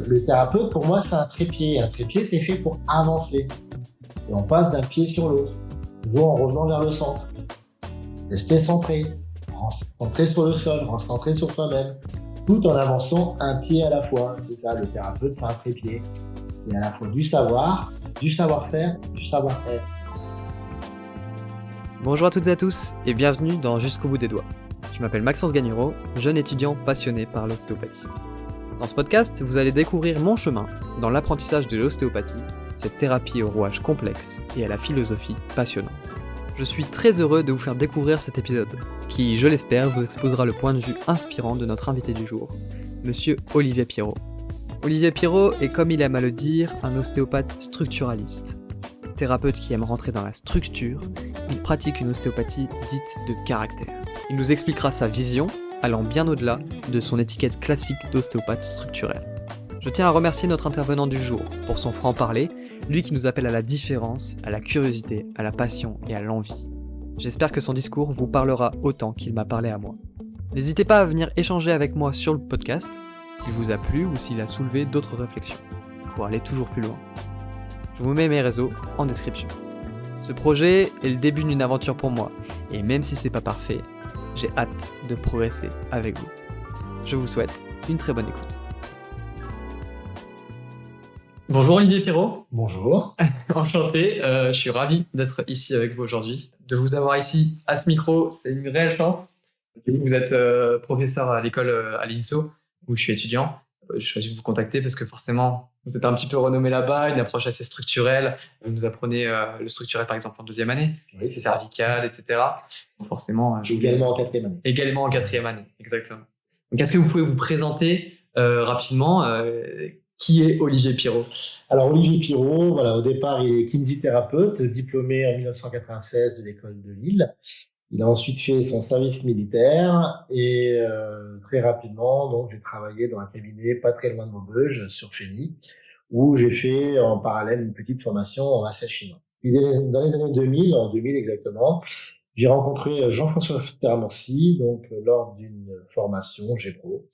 le thérapeute, pour moi, c'est un trépied. Un trépied, c'est fait pour avancer. Et on passe d'un pied sur l'autre, toujours en revenant vers le centre. Rester centré, centré sur le sol, centré sur soi-même, tout en avançant un pied à la fois. C'est ça, le thérapeute, c'est un trépied. C'est à la fois du savoir, du savoir-faire, du savoir-être. Bonjour à toutes et à tous et bienvenue dans Jusqu'au bout des doigts. Je m'appelle Maxence Gagnureau, jeune étudiant passionné par l'ostéopathie. Dans ce podcast, vous allez découvrir mon chemin dans l'apprentissage de l'ostéopathie, cette thérapie au rouage complexe et à la philosophie passionnante. Je suis très heureux de vous faire découvrir cet épisode, qui, je l'espère, vous exposera le point de vue inspirant de notre invité du jour, Monsieur Olivier Pirot. Olivier Pirot est, comme il aime à le dire, un ostéopathe structuraliste. Thérapeute qui aime rentrer dans la structure, il pratique une ostéopathie dite de caractère. Il nous expliquera sa vision, allant bien au-delà de son étiquette classique d'ostéopathe structurel. Je tiens à remercier notre intervenant du jour pour son franc-parler, lui qui nous appelle à la différence, à la curiosité, à la passion et à l'envie. J'espère que son discours vous parlera autant qu'il m'a parlé à moi. N'hésitez pas à venir échanger avec moi sur le podcast, s'il vous a plu ou s'il a soulevé d'autres réflexions, pour aller toujours plus loin. Je vous mets mes réseaux en description. Ce projet est le début d'une aventure pour moi, et même si c'est pas parfait, j'ai hâte de progresser avec vous. Je vous souhaite une très bonne écoute. Bonjour Olivier Pirot. Bonjour. Enchanté, je suis ravi d'être ici avec vous aujourd'hui. De vous avoir ici à ce micro, c'est une réelle chance. Vous êtes professeur à l'école à l'INSO, où je suis étudiant. Je choisis de vous contacter parce que forcément, vous êtes un petit peu renommé là-bas, une approche assez structurelle. Vous nous apprenez le structurel, par exemple, en deuxième année, Oui, c'est cervical, etc. Donc forcément, également en quatrième année. Également en quatrième année, exactement. Donc, est-ce que vous pouvez vous présenter rapidement qui est Olivier Pirot? Alors, Olivier Pirot, voilà, au départ, il est kinésithérapeute, diplômé en 1996 de l'école de Lille. Il a ensuite fait son service militaire et très rapidement, donc, j'ai travaillé dans un cabinet pas très loin de Maubeuge, sur Fény, où j'ai fait en parallèle une petite formation en massage chinois. Puis dans les années 2000, en 2000 exactement, j'ai rencontré Jean-François Terramorci, donc lors d'une formation GEPRO.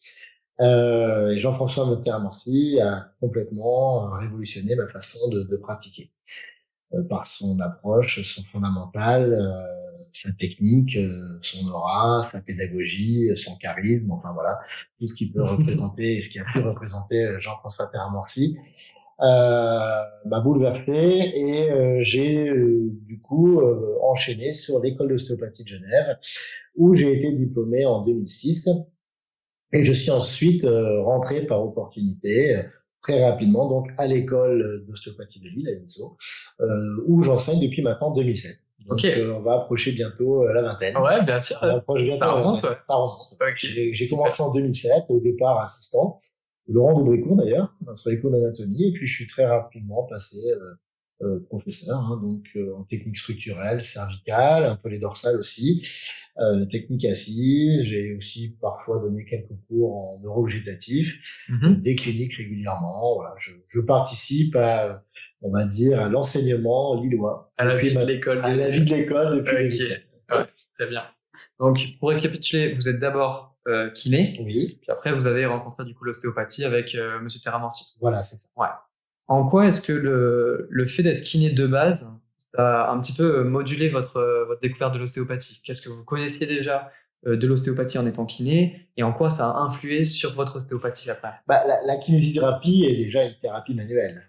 Et Jean-François Terramorci a complètement révolutionné ma façon de pratiquer. Par son approche, son fondamental, sa technique, son aura, sa pédagogie, son charisme, enfin voilà, tout ce qui peut représenter et ce qui a pu représenter Jean-François Terramorci m'a bouleversé et j'ai du coup enchaîné sur l'école d'ostéopathie de Genève où j'ai été diplômé en 2006 et je suis ensuite rentré par opportunité très rapidement donc à l'école d'ostéopathie de Lille à l'INSO où j'enseigne depuis maintenant 2007. Donc, on va approcher bientôt la vingtaine. Ouais, bien sûr. On approche bientôt ça remonte, ouais. Ça remonte. Okay. J'ai commencé en 2007, au départ assistant, Laurent Dubricourt d'ailleurs, sur les cours d'anatomie, et puis je suis très rapidement passé professeur, donc en technique structurelle, cervicale, un peu les dorsales aussi, technique assise. J'ai aussi parfois donné quelques cours en neurovégétatif, des cliniques régulièrement. Voilà, je participe à, on va dire, à l'enseignement lillois. À la vie de l'école. À la vie de l'école depuis 2007. Ouais, très bien. Donc, pour récapituler, vous êtes d'abord kiné. Oui. Puis après, vous avez rencontré du coup l'ostéopathie avec Monsieur Terramorci. Voilà, c'est ça. Ouais. En quoi est-ce que le fait d'être kiné de base, ça a un petit peu modulé votre découverte de l'ostéopathie? Qu'est-ce que vous connaissiez déjà de l'ostéopathie en étant kiné et en quoi ça a influé sur votre ostéopathie après? La kinésithérapie est déjà une thérapie manuelle.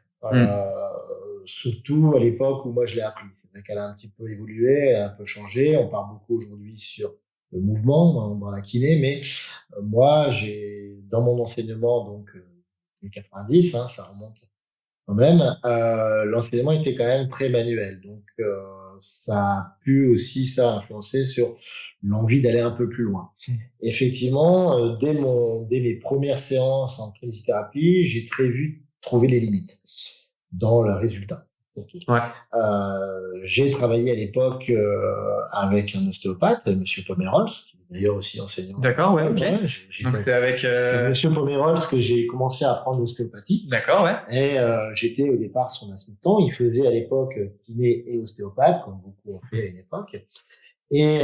Surtout à l'époque où moi je l'ai appris. C'est vrai qu'elle a un petit peu évolué, elle a un peu changé. On parle beaucoup aujourd'hui sur le mouvement dans la kiné, mais moi j'ai dans mon enseignement donc les 90, ça remonte quand même. L'enseignement était quand même très manuel, donc ça a pu aussi ça influencer sur l'envie d'aller un peu plus loin. Effectivement, dès mes premières séances en kinésithérapie, j'ai très vite trouvé les limites dans le résultat. Ouais. J'ai travaillé à l'époque avec un ostéopathe, Monsieur Pomerols, qui est d'ailleurs aussi enseignant. D'accord, ouais, ok. Ouais, donc c'était avec Monsieur Pomerols que j'ai commencé à apprendre l'ostéopathie. D'accord, ouais. Et j'étais au départ son assistant. Il faisait à l'époque kiné et ostéopathe, comme beaucoup ont fait à une époque. Et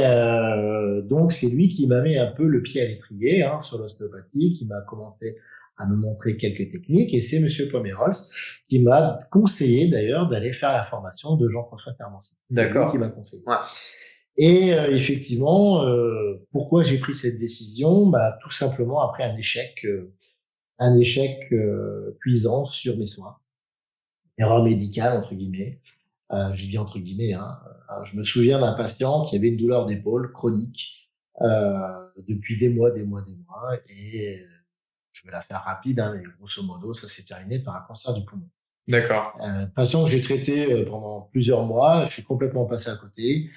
donc c'est lui qui m'a mis un peu le pied à l'étrier sur l'ostéopathie, qui m'a commencé à me montrer quelques techniques, et c'est Monsieur Pomerols qui m'a conseillé d'ailleurs d'aller faire la formation de Jean-François Termancy. D'accord. C'est lui qui m'a conseillé. Ouais. Et effectivement, pourquoi j'ai pris cette décision? Tout simplement après un échec cuisant sur mes soins, erreur médicale entre guillemets. Je dis entre guillemets. Je me souviens d'un patient qui avait une douleur d'épaule chronique depuis des mois, et je vais la faire rapide, mais grosso modo, ça s'est terminé par un cancer du poumon. D'accord. Patient que j'ai traité pendant plusieurs mois, je suis complètement passé à côté.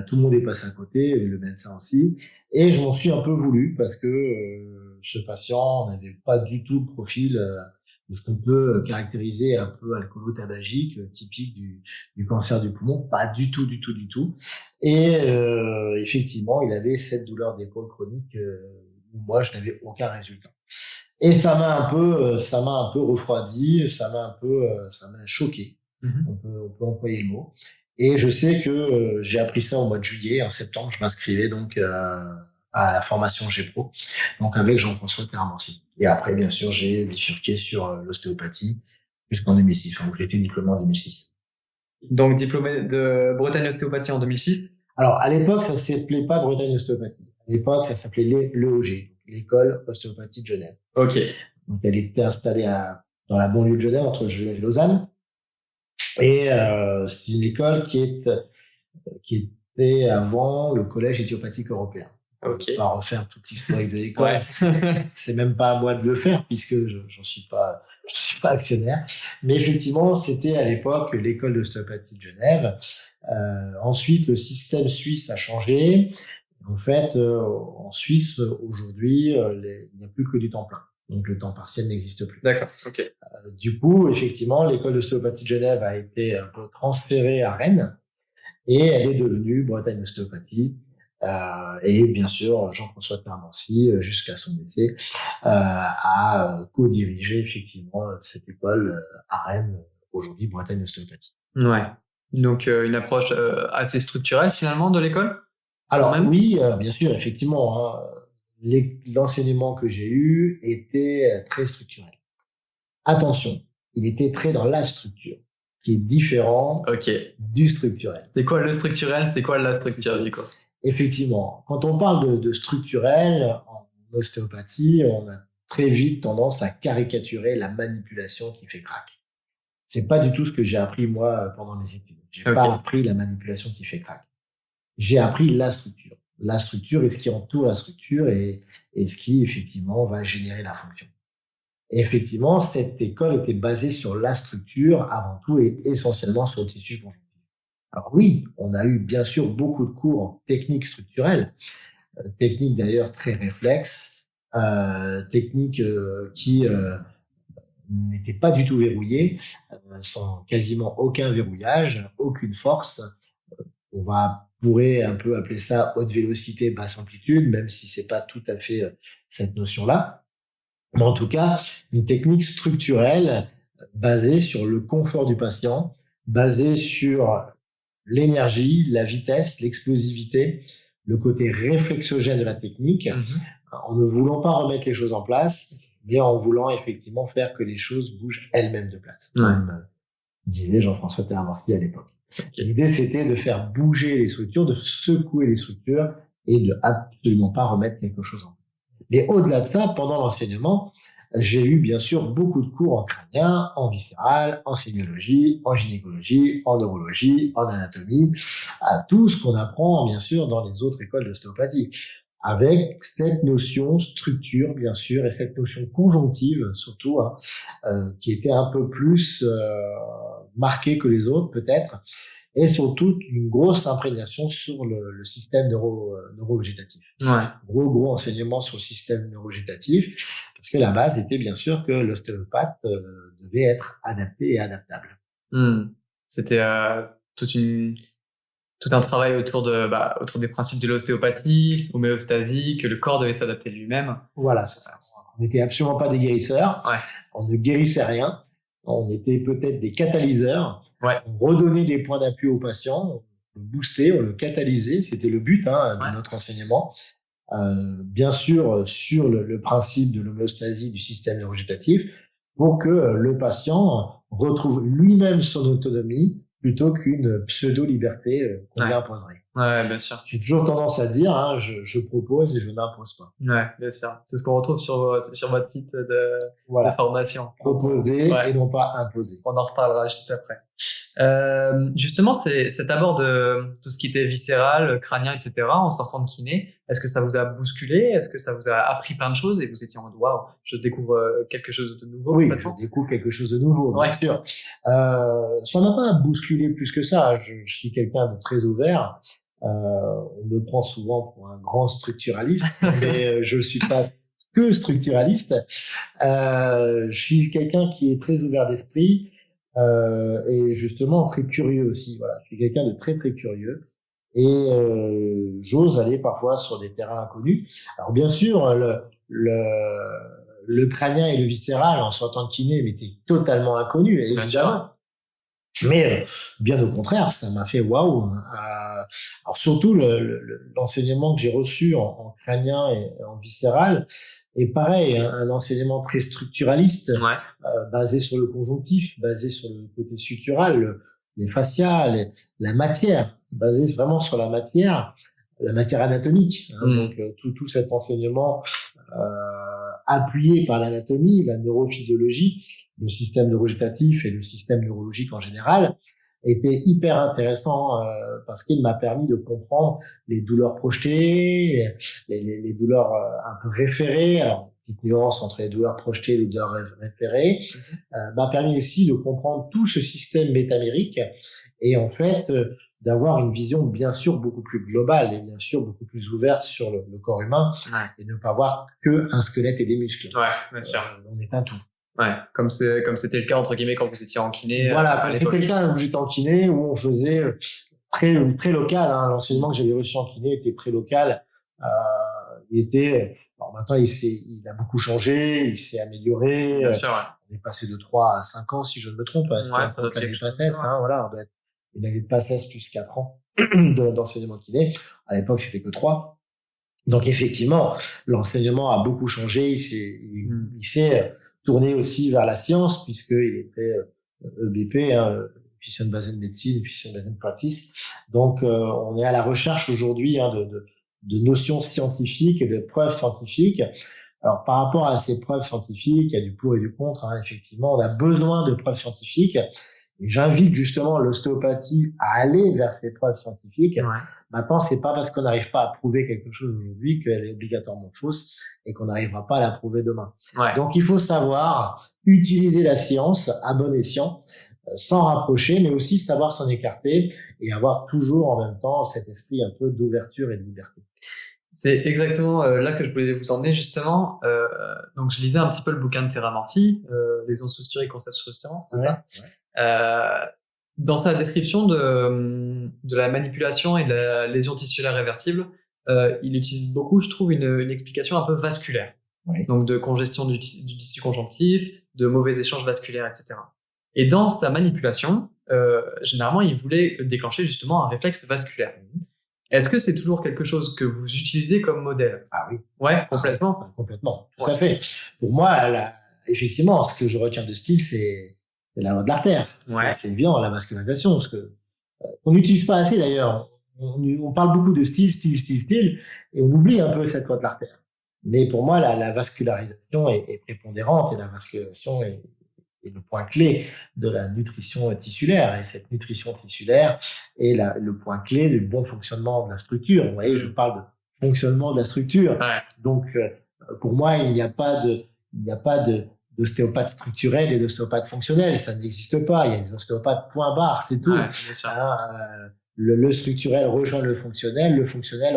Tout le monde est passé à côté, le médecin aussi, et je m'en suis un peu voulu parce que ce patient n'avait pas du tout le profil de ce qu'on peut caractériser un peu alcoolo-tabagique, typique du cancer du poumon, pas du tout. Et effectivement, il avait cette douleur d'épaule chronique où moi je n'avais aucun résultat. Et ça m'a un peu refroidi, ça m'a choqué. On peut employer le mot. Et je sais que j'ai appris ça au mois de juillet. En septembre, je m'inscrivais donc à la formation G-Pro, donc avec Jean-François Termancy. Et après, bien sûr, j'ai bifurqué sur l'ostéopathie jusqu'en 2006, où j'ai été diplômé en 2006. Donc diplômé de Bretagne Ostéopathie en 2006. Alors à l'époque, ça s'appelait pas Bretagne Ostéopathie. À l'époque, ça s'appelait l'EOG, l'école ostéopathie de Genève. Ok. Donc elle était installée dans la banlieue de Genève, entre Genève et Lausanne. Et c'est une école qui était avant le collège éthiopathique européen. Ok. Je ne vais pas refaire toute l'historique de l'école. Ouais. C'est même pas à moi de le faire puisque je suis pas actionnaire. Mais effectivement, c'était à l'époque l'école d'ostéopathie de Genève. Ensuite, le système suisse a changé. En fait, en Suisse aujourd'hui, il n'y a plus que du temps plein. Donc le temps partiel n'existe plus. D'accord. Ok. Du coup, effectivement, l'école d'ostéopathie de Genève a été un peu transférée à Rennes et elle est devenue Bretagne Ostéopathie. Et bien sûr, Jean-François Termancy, jusqu'à son décès, a co-dirigé effectivement cette école à Rennes, aujourd'hui Bretagne Ostéopathie. Ouais. Donc une approche assez structurelle finalement de l'école. Alors oui, bien sûr, effectivement. L'enseignement que j'ai eu était très structurel. Attention, il était très dans la structure, ce qui est différent du structurel. C'est quoi le structurel? C'est quoi la structure du coup? Effectivement, quand on parle de structurel en ostéopathie, on a très vite tendance à caricaturer la manipulation qui fait crack. C'est pas du tout ce que j'ai appris moi pendant mes études. J'ai pas appris la manipulation qui fait crack. J'ai appris la structure. La structure et ce qui entoure la structure et ce qui effectivement va générer la fonction. Et effectivement, cette école était basée sur la structure avant tout et essentiellement sur le tissu conjonctif. Alors oui, on a eu bien sûr beaucoup de cours en technique structurelle, techniques d'ailleurs très réflexes, techniques qui n'étaient pas du tout verrouillées, sans quasiment aucun verrouillage, aucune force. On pourrait un peu appeler ça haute vélocité, basse amplitude, même si c'est pas tout à fait cette notion-là. Mais en tout cas, une technique structurelle basée sur le confort du patient, basée sur l'énergie, la vitesse, l'explosivité, le côté réflexogène de la technique, en ne voulant pas remettre les choses en place, mais en voulant effectivement faire que les choses bougent elles-mêmes de place, comme disait Jean-François Termancy à l'époque. L'idée, c'était de faire bouger les structures, de secouer les structures et de absolument pas remettre quelque chose en place. Mais au-delà de ça, pendant l'enseignement, j'ai eu bien sûr beaucoup de cours en crânien, en viscéral, en sémiologie, en gynécologie, en neurologie, en anatomie, à tout ce qu'on apprend bien sûr dans les autres écoles d'ostéopathie, avec cette notion structure bien sûr et cette notion conjonctive surtout, qui était un peu plus marquée que les autres peut-être, et surtout une grosse imprégnation sur le système neurovégétatif. Gros enseignement sur le système neurovégétatif, parce que la base était bien sûr que l'ostéopathe devait être adapté et adaptable. C'était tout un travail autour des principes de l'ostéopathie, homéostasie, que le corps devait s'adapter lui-même. Voilà, c'est ça. On n'était absolument pas des guérisseurs. On ne guérissait rien. On était peut-être des catalyseurs. On redonnait des points d'appui au patient, on le boostait, on le catalysait. C'était le but de notre enseignement. bien sûr sur le principe de l'homéostasie du système neurovégétatif pour que le patient retrouve lui-même son autonomie plutôt qu'une pseudo-liberté qu'on lui imposerait. Ouais, bien sûr. J'ai toujours tendance à dire, je propose et je n'impose pas. Ouais, bien sûr. C'est ce qu'on retrouve sur votre site de formation. Proposer et non pas imposer. On en reparlera juste après. Justement, cet abord de tout ce qui était viscéral, crânien, etc. en sortant de kiné, est-ce que ça vous a bousculé? Est-ce que ça vous a appris plein de choses et vous étiez en mode waouh, je découvre quelque chose de nouveau? Oui, je découvre quelque chose de nouveau, bien sûr. Ça m'a pas bousculé plus que ça. Je suis quelqu'un de très ouvert. On me prend souvent pour un grand structuraliste, mais je suis pas que structuraliste. Je suis quelqu'un qui est très ouvert d'esprit. Et justement très curieux aussi. Voilà, je suis quelqu'un de très très curieux et j'ose aller parfois sur des terrains inconnus. Alors bien sûr, le crânien et le viscéral en sortant de kiné m'étaient totalement inconnus, évidemment. Mais bien au contraire, ça m'a fait waouh. Alors surtout l'enseignement que j'ai reçu en crânien et en viscéral. Et pareil, un enseignement très structuraliste, basé sur le conjonctif, basé sur le côté sutural, les fascias, la matière, basé vraiment sur la matière anatomique. Donc tout cet enseignement appuyé par l'anatomie, la neurophysiologie, le système neurovégétatif et le système neurologique en général, était hyper intéressant parce qu'il m'a permis de comprendre les douleurs projetées, les douleurs un peu référées. Alors, petite nuance entre les douleurs projetées et les douleurs référées. M'a permis aussi de comprendre tout ce système métamérique et en fait d'avoir une vision bien sûr beaucoup plus globale et bien sûr beaucoup plus ouverte sur le corps humain et ne pas voir que un squelette et des muscles. Ouais, bien sûr. On est un tout. Ouais, comme c'était le cas entre guillemets quand vous étiez en kiné. Voilà, c'était le cas où j'étais en kiné où on faisait très très local. L'enseignement que j'avais reçu en kiné était très local. Alors maintenant il a beaucoup changé, il s'est amélioré. Bien sûr, On est passé de 3 à 5 ans si je ne me trompe. Ça doit être l'année de PACES, voilà, on doit être une année de PACES plus 4 ans d'enseignement kiné. À l'époque, c'était que 3. Donc effectivement, l'enseignement a beaucoup changé, il s'est tourné aussi vers la science puisqu'il est très EBP, Efficient Based Medicine, Efficient Based Practice. Donc on est à la recherche aujourd'hui de notions scientifiques et de preuves scientifiques. Alors par rapport à ces preuves scientifiques, il y a du pour et du contre. Effectivement, on a besoin de preuves scientifiques. Et j'invite justement l'ostéopathie à aller vers ces preuves scientifiques. Maintenant, c'est pas parce qu'on n'arrive pas à prouver quelque chose aujourd'hui qu'elle est obligatoirement fausse et qu'on n'arrivera pas à la prouver demain. Donc, il faut savoir utiliser la science à bon escient, s'en rapprocher, mais aussi savoir s'en écarter et avoir toujours en même temps cet esprit un peu d'ouverture et de liberté. C'est exactement là que je voulais vous emmener justement. Donc, je lisais un petit peu le bouquin de Terra Morty, Lésions structurées et concepts structurants, c'est ça? Dans sa description de la manipulation et de la lésion tissulaire réversible, il utilise beaucoup, je trouve, une explication un peu vasculaire. Donc de congestion du tissu conjonctif, de mauvais échanges vasculaires, etc. Et dans sa manipulation, généralement, il voulait déclencher justement un réflexe vasculaire. Est-ce que c'est toujours quelque chose que vous utilisez comme modèle? Ah oui. Ouais, complètement. Complètement, tout à fait. Pour moi, effectivement, ce que je retiens de style, c'est la loi de l'artère. C'est évident, la vascularisation, parce que on n'utilise pas assez d'ailleurs. On parle beaucoup de style, et on oublie un peu cette loi de l'artère. Mais pour moi, la vascularisation est prépondérante et la vascularisation est le point clé de la nutrition tissulaire. Et cette nutrition tissulaire est le point clé du bon fonctionnement de la structure. Vous voyez, je parle de fonctionnement de la structure. Donc, pour moi, il n'y a pas d'ostéopathe structurel et d'ostéopathe fonctionnel. Ça n'existe pas. Il y a des ostéopathes point barre, c'est tout. Le structurel rejoint le fonctionnel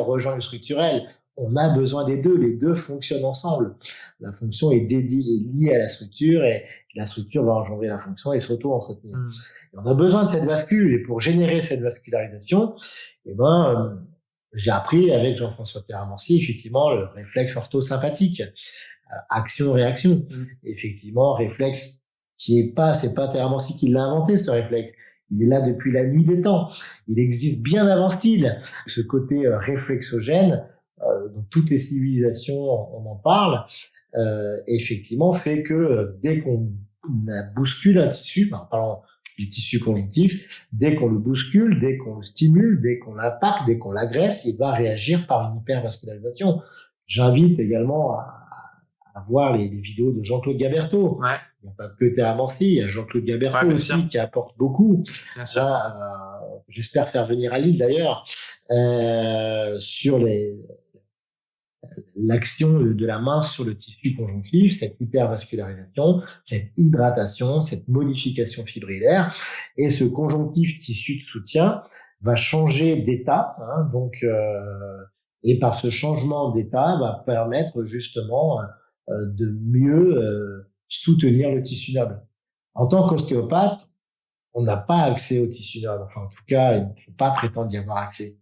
rejoint le structurel. On a besoin des deux. Les deux fonctionnent ensemble. La fonction est liée à la structure et la structure va engendrer la fonction et s'auto-entretenir. Et on a besoin de cette vascule et pour générer cette vascularisation, j'ai appris avec Jean-François Terramancy, effectivement, le réflexe orthosympathique. Action-réaction. Effectivement, réflexe c'est pas Terramancy qui l'a inventé, ce réflexe. Il est là depuis la nuit des temps. Il existe bien avant style. Ce côté réflexogène dans toutes les civilisations, on en parle, effectivement, fait que dès qu'on bouscule un tissu, parlons du tissu conjonctif, dès qu'on le bouscule, dès qu'on le stimule, dès qu'on l'impacte, dès qu'on l'agresse, il va réagir par une hypervascularisation. J'invite également à voir les vidéos de Jean-Claude Gaberto. Ouais. Il n'y a pas que Terramorci, il y a Jean-Claude Gaberto ouais, aussi qui apporte beaucoup. Bien sûr. J'espère faire venir à Lille d'ailleurs, sur l'action de la main sur le tissu conjonctif, cette hypervascularisation, cette hydratation, cette modification fibrillaire. Et ce conjonctif tissu de soutien va changer d'état, donc et par ce changement d'état va permettre justement de mieux soutenir le tissu noble. En tant qu'ostéopathe, on n'a pas accès au tissu noble. Enfin, en tout cas, il ne faut pas prétendre y avoir accès.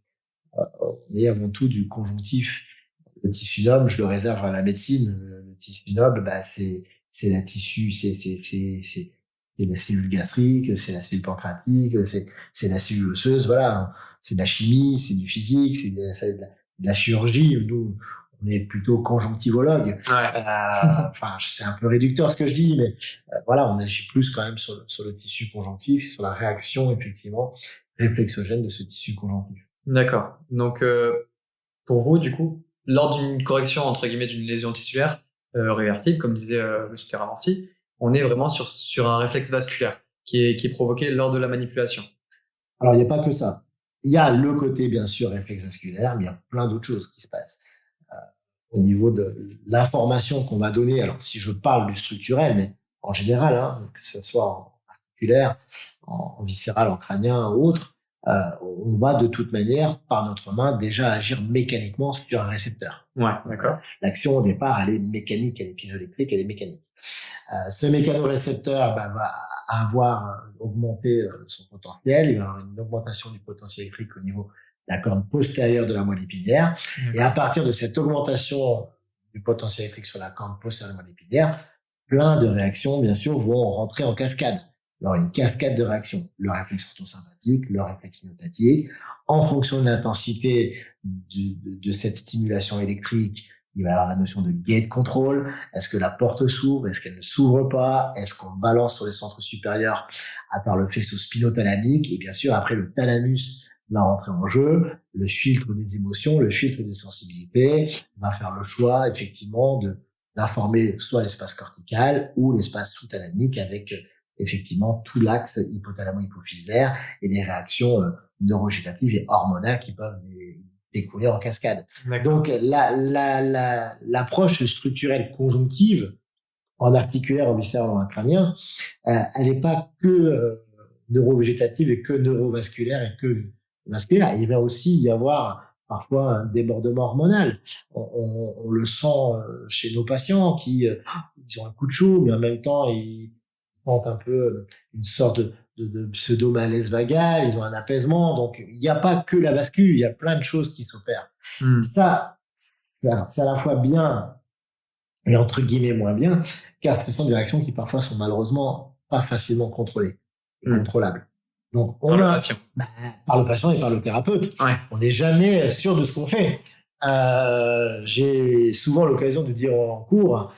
On est avant tout du conjonctif. Le tissu noble, je le réserve à la médecine. Le tissu noble, c'est la tissu, c'est la cellule gastrique, c'est la cellule pancréatique, c'est la cellule osseuse. Voilà, c'est de la chimie, c'est du physique, c'est de la chirurgie. Nous, on est plutôt conjonctivologue. Enfin, c'est un peu réducteur ce que je dis, mais voilà, on agit plus quand même sur le tissu conjonctif, sur la réaction effectivement réflexogène de ce tissu conjonctif. D'accord. Donc, pour vous, du coup, lors d'une correction entre guillemets d'une lésion tissulaire réversible, comme disait M. Terramorci, on est vraiment sur un réflexe vasculaire qui est provoqué lors de la manipulation. Alors, il n'y a pas que ça. Il y a le côté, bien sûr, réflexe vasculaire, mais il y a plein d'autres choses qui se passent. Au niveau de l'information qu'on va donner, alors si je parle du structurel, mais en général, que ce soit en articulaire, en viscéral, en crânien ou autre, on va de toute manière, par notre main, déjà agir mécaniquement sur un récepteur. Ouais, d'accord. L'action au départ, elle est mécanique, elle est piezoélectrique, elle est mécanique. Ce mécanorécepteur va avoir augmenté son potentiel, il va avoir une augmentation du potentiel électrique au niveau la corne postérieure de la moelle épinière. Et à partir de cette augmentation du potentiel électrique sur la corne postérieure de la moelle épinière, plein de réactions, bien sûr, vont rentrer en cascade. Il y aura une cascade de réactions. Le réflexe photosympathique, le réflexe myotatique. En fonction de l'intensité de cette stimulation électrique, il va y avoir la notion de gate control. Est-ce que la porte s'ouvre? Est-ce qu'elle ne s'ouvre pas? Est-ce qu'on balance sur les centres supérieurs à part le faisceau spinothalamique? Et bien sûr, après, le thalamus va rentrer en jeu, le filtre des émotions, le filtre des sensibilités, va faire le choix, effectivement, d'informer soit l'espace cortical ou l'espace sous-thalamique avec, effectivement, tout l'axe hypothalamo-hypophysaire et les réactions neurogénératives et hormonales qui peuvent découler en cascade. Donc, l'approche structurelle conjonctive, en articulaire, en viscéral, en crânien, elle n'est pas que neurovégétative et que neurovasculaire et que vasculaire. Il va aussi y avoir parfois un débordement hormonal. On le sent chez nos patients qui ils ont un coup de chaud, mais en même temps ils sentent un peu une sorte de pseudo-malaise vagal, ils ont un apaisement. Donc il n'y a pas que la vascule, il y a plein de choses qui s'opèrent. Ça, c'est à la fois bien et entre guillemets moins bien, car ce sont des réactions qui parfois sont malheureusement pas facilement contrôlées et contrôlables. Donc, par le patient et par le thérapeute. Ouais. On n'est jamais sûr de ce qu'on fait. J'ai souvent l'occasion de dire en cours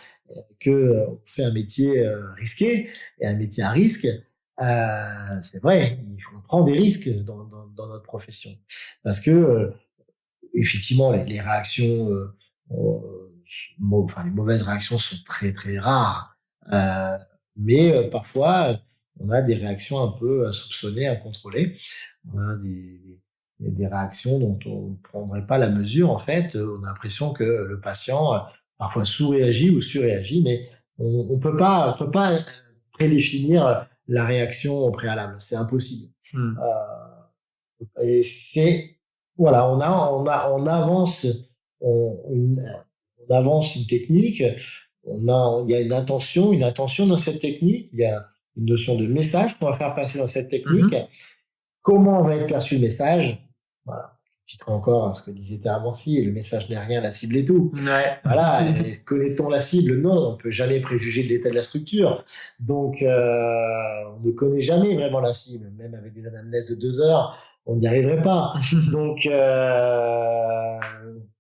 que on fait un métier risqué et un métier à risque. C'est vrai, on prend des risques dans notre profession parce que effectivement les réactions, les mauvaises réactions sont très très rares, mais parfois on a des réactions un peu insoupçonnées, incontrôlées. On a des réactions dont on ne prendrait pas la mesure, en fait. On a l'impression que le patient parfois sous-réagit ou surréagit, mais on peut pas prédéfinir la réaction au préalable. C'est impossible. Et c'est, voilà, on avance une technique. Il y a une intention dans cette technique. Il y a une notion de message qu'on va faire passer dans cette technique. Comment va être perçu le message? Voilà. citerai encore ce que disait Teramorsi, le message n'est rien, la cible est tout. Ouais. Voilà, et connaît-on la cible? Non, on peut jamais préjuger de l'état de la structure. Donc, on ne connaît jamais vraiment la cible, même avec des anamnèses de 2 heures, on n'y arriverait pas. Donc,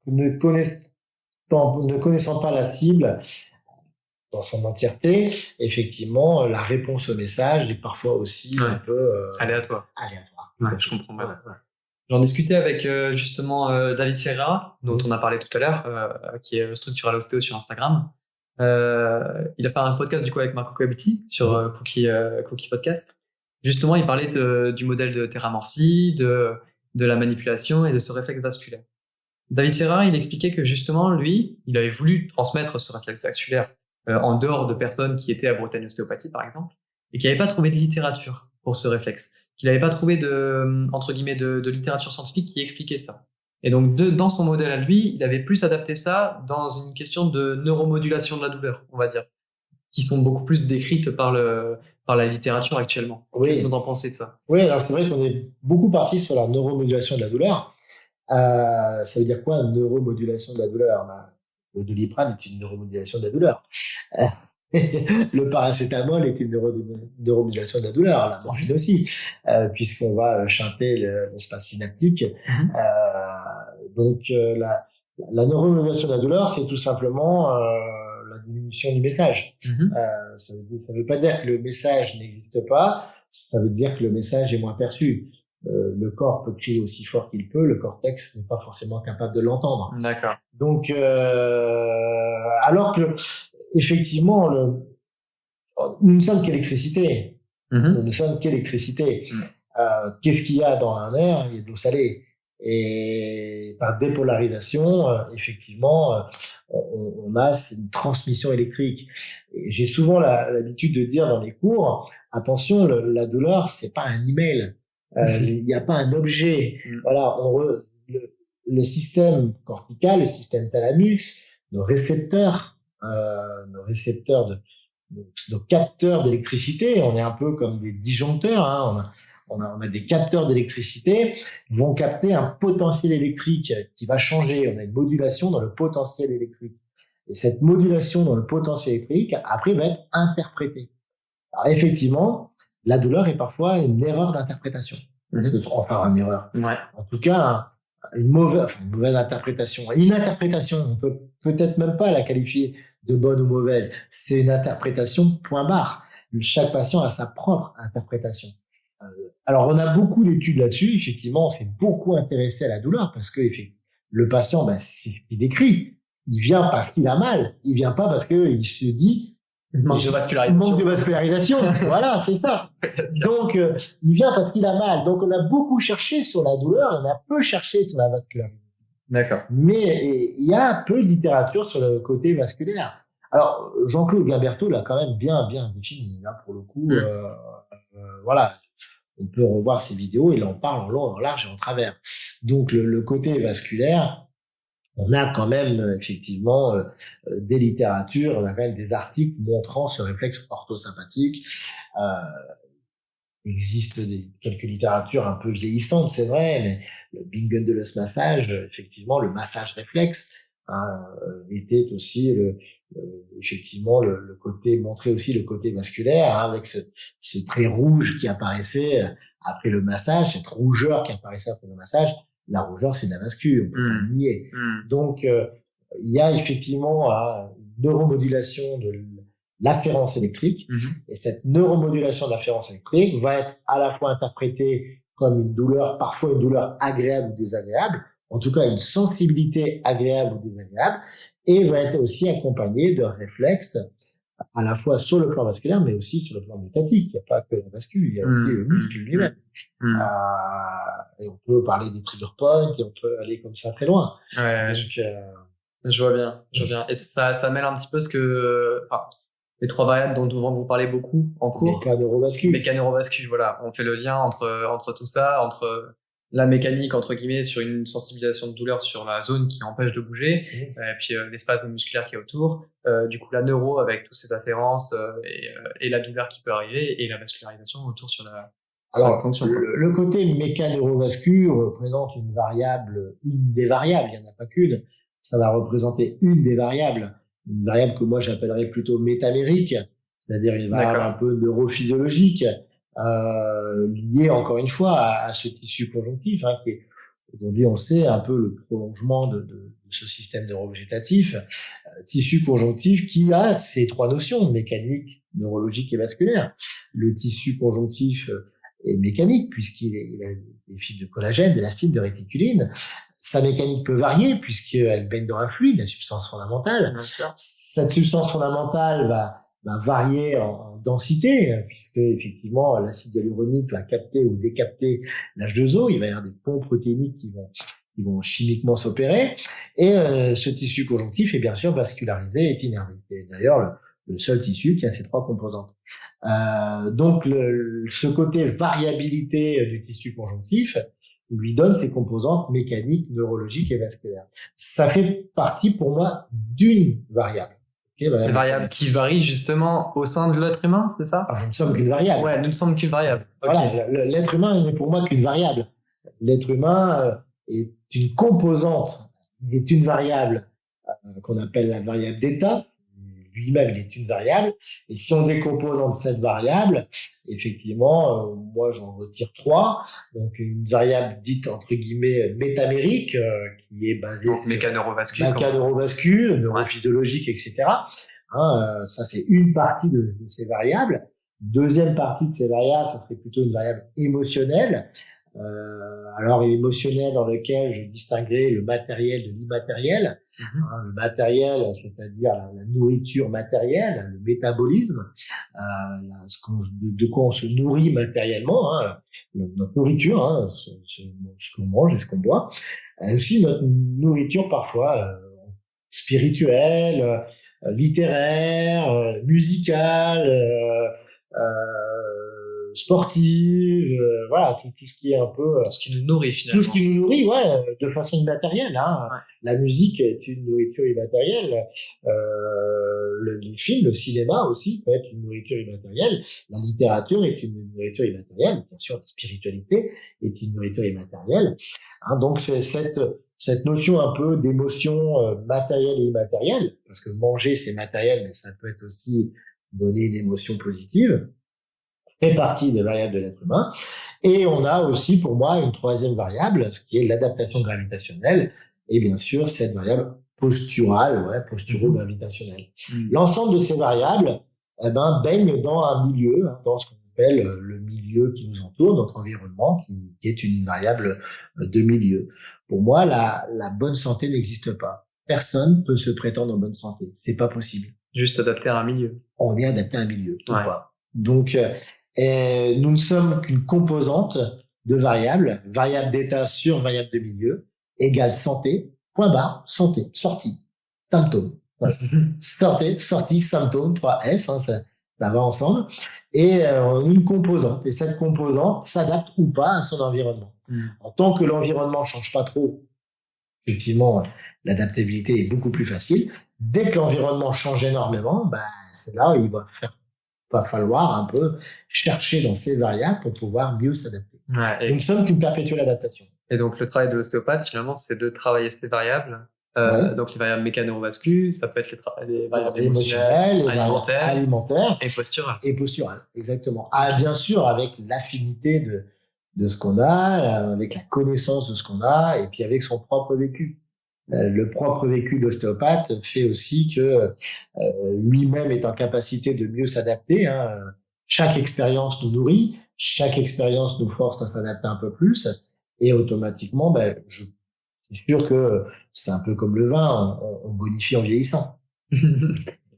ne connaissant pas la cible dans son entièreté, effectivement, la réponse au message est parfois aussi un peu aléatoire. Ouais, je comprends bien. Ouais. J'en discutais avec justement David Ferreira, dont on a parlé tout à l'heure, qui est structural ostéo sur Instagram. Il a fait un podcast du coup avec Marco Cabuti sur Cookie Podcast. Justement, il parlait du modèle de Teramorsi, de la manipulation et de ce réflexe vasculaire. David Ferreira, il expliquait que justement, lui, il avait voulu transmettre ce réflexe vasculaire en dehors de personnes qui étaient à Bretagne Ostéopathie, par exemple, et qui n'avaient pas trouvé de littérature pour ce réflexe, qu'il n'avait pas trouvé entre guillemets, de littérature scientifique qui expliquait ça. Et donc, dans son modèle à lui, il avait plus adapté ça dans une question de neuromodulation de la douleur, on va dire, qui sont beaucoup plus décrites par la littérature actuellement. Oui. Qu'est-ce que vous en pensez de ça? Oui, alors c'est vrai qu'on est beaucoup parti sur la neuromodulation de la douleur. Ça veut dire quoi, neuromodulation de la douleur? Le Doliprane est une neuromodulation de la douleur. Le paracétamol est une neuromodulation de la douleur, la morphine aussi, puisqu'on va chanter l'espace synaptique. Donc la neuromodulation de la douleur, c'est tout simplement la diminution du message. Ça veut pas dire que le message n'existe pas, ça veut dire que le message est moins perçu. Le corps peut crier aussi fort qu'il peut, le cortex n'est pas forcément capable de l'entendre. D'accord. Donc, alors que effectivement, nous ne sommes qu'électricité. Nous ne sommes qu'électricité. Qu'est-ce qu'il y a dans un air? Il y a de l'eau salée. Et par dépolarisation, effectivement, on a une transmission électrique. Et j'ai souvent l'habitude de dire dans les cours, attention, la douleur, c'est pas un email. Il n'y a pas un objet. Voilà, le système cortical, le système thalamus, nos récepteurs, nos capteurs d'électricité, on est un peu comme des disjoncteurs, hein, on a des capteurs d'électricité, vont capter un potentiel électrique qui va changer. On a une modulation dans le potentiel électrique. Et cette modulation dans le potentiel électrique, après, va être interprétée. Alors, effectivement, la douleur est parfois une erreur d'interprétation. Enfin, une erreur. Ouais. En tout cas, une mauvaise interprétation. Une interprétation, on peut peut-être même pas la qualifier de bonne ou mauvaise. C'est une interprétation point barre. Chaque patient a sa propre interprétation. Alors, on a beaucoup d'études là-dessus. Effectivement, on s'est beaucoup intéressé à la douleur parce que le patient, il décrit. Il vient parce qu'il a mal. Il vient pas parce qu'il se dit manque de vascularisation. Voilà, c'est ça. Donc, il vient parce qu'il a mal. Donc, on a beaucoup cherché sur la douleur, on a peu cherché sur la vascularisation. D'accord. Mais il y a peu de littérature sur le côté vasculaire. Alors, Jean-Claude Gamberto l'a quand même bien défini. Là, pour le coup, voilà. On peut revoir ses vidéos, il en parle en long, en large et en travers. Donc, le côté vasculaire, on a quand même effectivement des littératures, on a quand même des articles montrant ce réflexe orthosympathique. Il existe quelques littératures un peu vieillissantes, c'est vrai, mais le Bingen-Deleuze massage, effectivement, le massage réflexe était aussi effectivement le côté, montrer aussi le côté vasculaire, avec ce trait rouge qui apparaissait après le massage, cette rougeur qui apparaissait après le massage. La rougeur, c'est de la vascule, on peut pas le nier. Donc, il y a effectivement une neuromodulation de l'afférence électrique, et cette neuromodulation de l'afférence électrique va être à la fois interprétée comme une douleur, parfois une douleur agréable ou désagréable, en tout cas une sensibilité agréable ou désagréable, et va être aussi accompagnée de réflexes à la fois sur le plan vasculaire, mais aussi sur le plan métatique. Il n'y a pas que la vascule, il y a aussi le muscle lui-même. Et on peut parler des trigger points, et on peut aller comme ça très loin. Ouais, donc, je vois bien. Et ça mêle un petit peu les 3 variables dont vous parlez beaucoup en cours. Mécaneurovascule, voilà. On fait le lien entre tout ça, entre la mécanique, entre guillemets, sur une sensibilisation de douleur sur la zone qui empêche de bouger, et puis l'espace musculaire qui est autour, du coup la neuro avec toutes ses afférences, et la douleur qui peut arriver, et la vascularisation autour sur Alors, le côté mécano-neurovasculaire représente une des variables, il n'y en a pas qu'une, ça va représenter une variable que moi j'appellerais plutôt métamérique, c'est-à-dire une variable un peu neurophysiologique, liée encore une fois à ce tissu conjonctif, qui est, aujourd'hui on sait, un peu le prolongement de ce système neurovégétatif, tissu conjonctif qui a ces trois notions, mécanique, neurologique et vasculaire. Le tissu conjonctif est mécanique puisqu'il a des fibres de collagène, d'élastine, de réticuline. Sa mécanique peut varier puisqu'elle baigne dans un fluide, la substance fondamentale. Cette substance fondamentale va varier en densité, puisque effectivement l'acide hyaluronique va capter ou décapter l'H2O. Il va y avoir des ponts protéiniques qui vont chimiquement s'opérer. Et ce tissu conjonctif est bien sûr vascularisé et innervé. C'est d'ailleurs le seul tissu qui a ces trois composantes. Donc ce côté variabilité du tissu conjonctif lui donne ses composantes mécaniques, neurologiques et vasculaires. Ça fait partie pour moi d'une variable. Des variables qui varient justement au sein de l'être humain, c'est ça? Nous ne sommes qu'une variable. Ouais, nous ne sommes qu'une variable. Voilà, l'être humain n'est pour moi qu'une variable. L'être humain est une composante, il est une variable qu'on appelle la variable d'état. Lui-même, il est une variable. Et si on décompose en cette variable, effectivement, moi, j'en retire trois. Donc, une variable dite, entre guillemets, métamérique, qui est basée sur mécano-neurovasculaire, neurophysiologique, etc. Ça, c'est une partie de ces variables. Deuxième partie de ces variables, ça serait plutôt une variable émotionnelle. Alors émotionnel dans lequel je distinguerai le matériel de l'immatériel. Le matériel, c'est-à-dire la nourriture matérielle, le métabolisme, de quoi on se nourrit matériellement, notre nourriture, ce qu'on mange et ce qu'on boit. Aussi notre nourriture parfois spirituelle, littéraire, musicale, sportive, voilà, tout ce qui est un peu tout ce qui nous nourrit finalement. Tout ce qui nous nourrit, de façon immatérielle. La musique est une nourriture immatérielle. Les films, le cinéma aussi peut être une nourriture immatérielle. La littérature est une nourriture immatérielle. Bien sûr, la spiritualité est une nourriture immatérielle. Donc c'est cette notion un peu d'émotion matérielle et immatérielle, parce que manger c'est matériel, mais ça peut être aussi donner une émotion positive, fait partie des variables de l'être humain. Et on a aussi, pour moi, une troisième variable, ce qui est l'adaptation gravitationnelle, et bien sûr, cette variable posturale, posturo-gravitationnelle. L'ensemble de ces variables, baignent dans un milieu, dans ce qu'on appelle le milieu qui nous entoure, notre environnement, qui est une variable de milieu. Pour moi, la bonne santé n'existe pas. Personne peut se prétendre en bonne santé. C'est pas possible. Juste adapté à un milieu. On est adapté à un milieu, ou pas. Donc, nous ne sommes qu'une composante de variables, variable d'état sur variable de milieu, égale santé, point barre, santé, sortie, symptôme. Voilà. Santé, sortie, symptôme, 3S, ça va ensemble. Et une composante. Et cette composante s'adapte ou pas à son environnement. En tant que l'environnement change pas trop, effectivement, l'adaptabilité est beaucoup plus facile. Dès que l'environnement change énormément, c'est là où il va falloir un peu chercher dans ces variables pour pouvoir mieux s'adapter. Nous ne sommes qu'une perpétuelle adaptation. Et donc, le travail de l'ostéopathe, finalement, c'est de travailler ces variables. Donc, les variables mécano-vasculaires, ça peut être les variables émotionnelles, alimentaires et posturales. Et posturales, exactement. Bien sûr, avec l'affinité de ce qu'on a, avec la connaissance de ce qu'on a, et puis avec son propre vécu. Le propre vécu de l'ostéopathe fait aussi que lui-même est en capacité de mieux s'adapter. Chaque expérience nous nourrit, chaque expérience nous force à s'adapter un peu plus, et automatiquement, c'est sûr que c'est un peu comme le vin, on bonifie en vieillissant.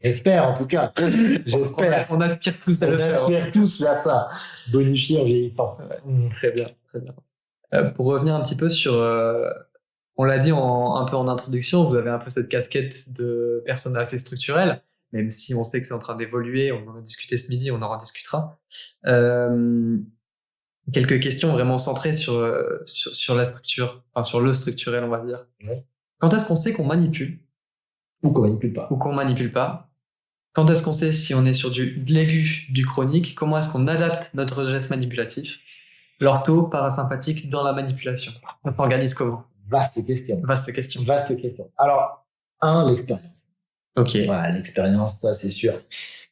J'espère, en tout cas. J'espère. On aspire tous à le faire. On aspire tous à ça, bonifier en vieillissant. Très bien, très bien. Pour revenir un petit peu sur... on l'a dit un peu en introduction, vous avez un peu cette casquette de personne assez structurelle, même si on sait que c'est en train d'évoluer, on en a discuté ce midi, on en rediscutera. Quelques questions vraiment centrées sur la structure, enfin sur le structurel, on va dire. Quand est-ce qu'on sait qu'on manipule? Ou qu'on manipule pas. Ou qu'on manipule pas. Quand est-ce qu'on sait si on est sur de l'aigu, du chronique? Comment est-ce qu'on adapte notre geste manipulatif? L'ortho parasympathique dans la manipulation. On s'organise comment? Vaste question. Vaste question. Vaste question. Alors, l'expérience. Ok. Voilà, l'expérience, ça, c'est sûr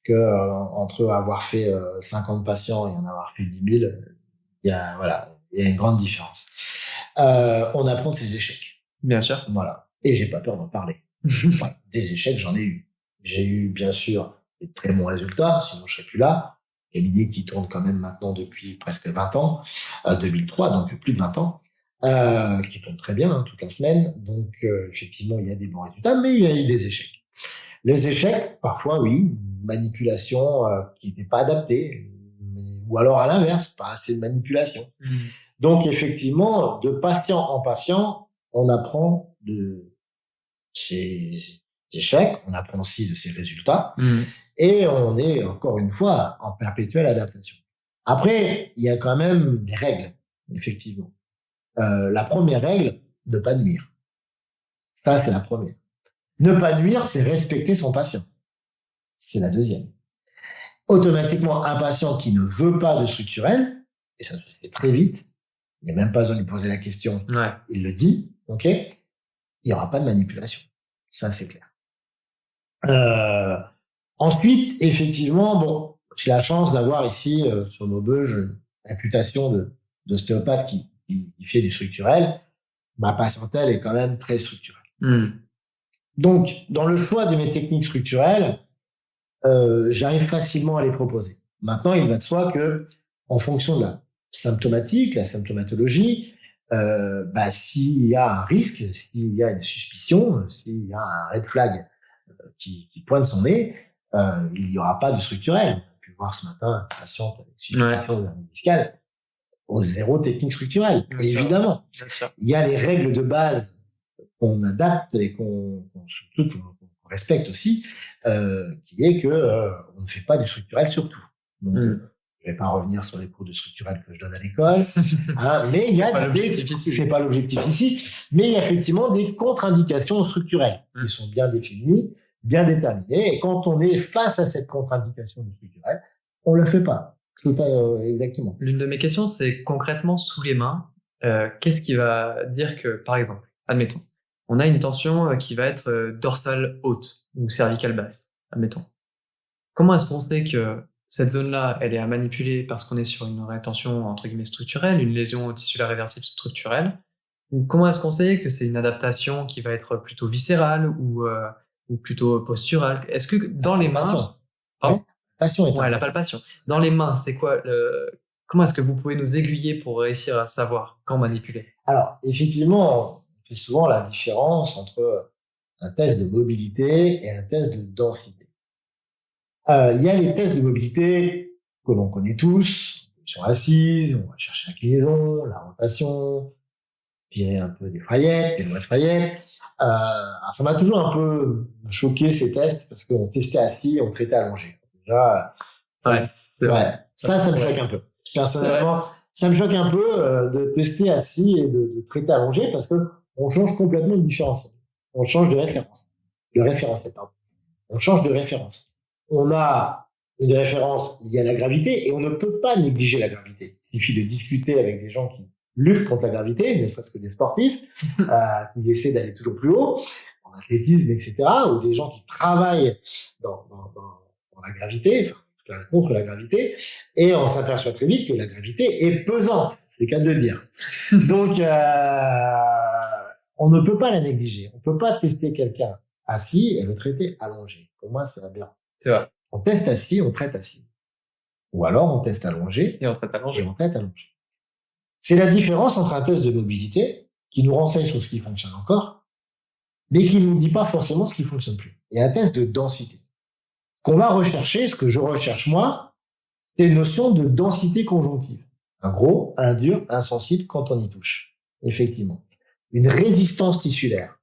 que entre avoir fait 50 patients et en avoir fait 10 000, il y a une grande différence. On apprend de ses échecs. Bien sûr. Voilà. Et j'ai pas peur d'en parler. Voilà. Des échecs, j'en ai eu. J'ai eu, bien sûr, des très bons résultats, sinon je serais plus là. Cabinet qui tourne quand même maintenant depuis presque 20 ans, 2003, donc plus de 20 ans, qui tourne très bien, hein, toute la semaine. Donc, effectivement, il y a des bons résultats, mais il y a eu des échecs. Les échecs, parfois, oui, manipulation qui n'était pas adaptée, ou alors à l'inverse, pas assez de manipulation. Donc, effectivement, de patient en patient, on apprend de ces échecs, on apprend aussi de ses résultats, et on est, encore une fois, en perpétuelle adaptation. Après, il y a quand même des règles, effectivement. La première règle, ne pas nuire. Ça, c'est la première. Ne pas nuire, c'est respecter son patient. C'est la deuxième. Automatiquement, un patient qui ne veut pas de structurel, et ça se fait très vite, il n'y a même pas besoin de lui poser la question, il le dit, ok, il n'y aura pas de manipulation. Ça, c'est clair. Ensuite, effectivement, bon, j'ai la chance d'avoir ici, sur Maubeuge, une réputation d'ostéopathe qui fait du structurel. Ma patientèle est quand même très structurelle. Donc, dans le choix de mes techniques structurelles, j'arrive facilement à les proposer. Maintenant, il va de soi que, en fonction de la symptomatique, la symptomatologie, s'il y a un risque, s'il y a une suspicion, s'il y a un red flag qui pointe son nez, il n'y aura pas de structurel. On a pu voir ce matin une patiente avec suspicion de hernie discale au zéro technique structurelle. Évidemment. Il y a les règles de base qu'on adapte et qu'on respecte aussi, qui est que on ne fait pas du structurel surtout. Donc, je vais pas revenir sur les cours de structurel que je donne à l'école, hein, mais il y a c'est pas l'objectif ici, mais il y a effectivement des contre-indications structurelles qui sont bien définies, bien déterminées, et quand on est face à cette contre-indication du structurel, on le fait pas. Exactement. L'une de mes questions, c'est concrètement sous les mains, qu'est-ce qui va dire que, par exemple, admettons, on a une tension qui va être dorsale haute ou cervicale basse, admettons. Comment est-ce qu'on sait que cette zone-là, elle est à manipuler parce qu'on est sur une rétention entre guillemets structurelle, une lésion tissulaire réversible structurelle? Ou comment est-ce qu'on sait que c'est une adaptation qui va être plutôt viscérale ou plutôt posturale? Est-ce que dans les mains... Pardon? La palpation. Dans les mains, c'est quoi comment est-ce que vous pouvez nous aiguiller pour réussir à savoir quand manipuler? Alors, effectivement, on fait souvent la différence entre un test de mobilité et un test de densité. Il y a les tests de mobilité que l'on connaît tous, sur assise, on va chercher l'inclinaison, la rotation, aspirer un peu des faillettes, des lois de faillettes. Ça m'a toujours un peu choqué ces tests parce qu'on testait assis et on traitait allongé. Déjà, ça me choque un peu. Personnellement, ça me choque un peu de tester assis et de traiter allongé parce que on change complètement de différentiel. On change de référence. On change de référence. On a une référence liée à la gravité et on ne peut pas négliger la gravité. Il suffit de discuter avec des gens qui luttent contre la gravité, ne serait-ce que des sportifs, qui essaient d'aller toujours plus haut, en athlétisme, etc., ou des gens qui travaillent dans la gravité, contre la gravité, et on s'aperçoit très vite que la gravité est pesante. C'est le cas de le dire. Donc, on ne peut pas la négliger. On ne peut pas tester quelqu'un assis et le traiter allongé. Pour moi, c'est aberrant. C'est vrai. On teste assis, on traite assis. Ou alors, on teste allongé et on traite allongé. C'est la différence entre un test de mobilité, qui nous renseigne sur ce qui fonctionne encore, mais qui ne nous dit pas forcément ce qui fonctionne plus. Et un test de densité. Ce qu'on va rechercher, ce que je recherche moi, c'est une notion de densité conjonctive. Un gros, un dur, un sensible quand on y touche. Effectivement. Une résistance tissulaire.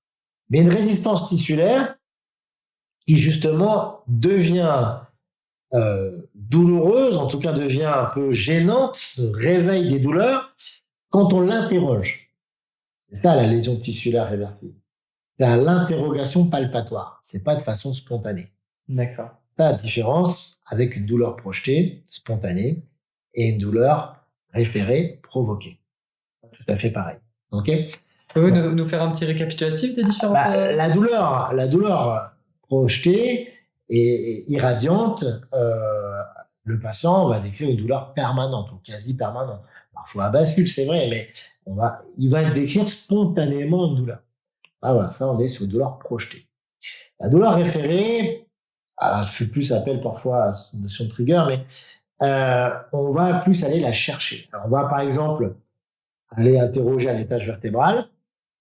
Mais une résistance tissulaire qui justement devient douloureuse, en tout cas devient un peu gênante, réveille des douleurs quand on l'interroge. C'est ça la lésion tissulaire réversible. C'est à l'interrogation palpatoire. C'est pas de façon spontanée. D'accord. C'est la différence avec une douleur projetée, spontanée, et une douleur référé, provoqué. Tout à fait pareil. Ok. Pouvez-vous nous faire un petit récapitulatif des différentes... La douleur projetée et irradiante, le patient va décrire une douleur permanente ou quasi permanente. Parfois à bascule, c'est vrai, mais il va décrire spontanément une douleur. Ah voilà, ça on est sur une douleur projetée. La douleur référée, alors je fais plus appel parfois à une notion de trigger, mais on va plus aller la chercher. Alors on va par exemple aller interroger un étage vertébral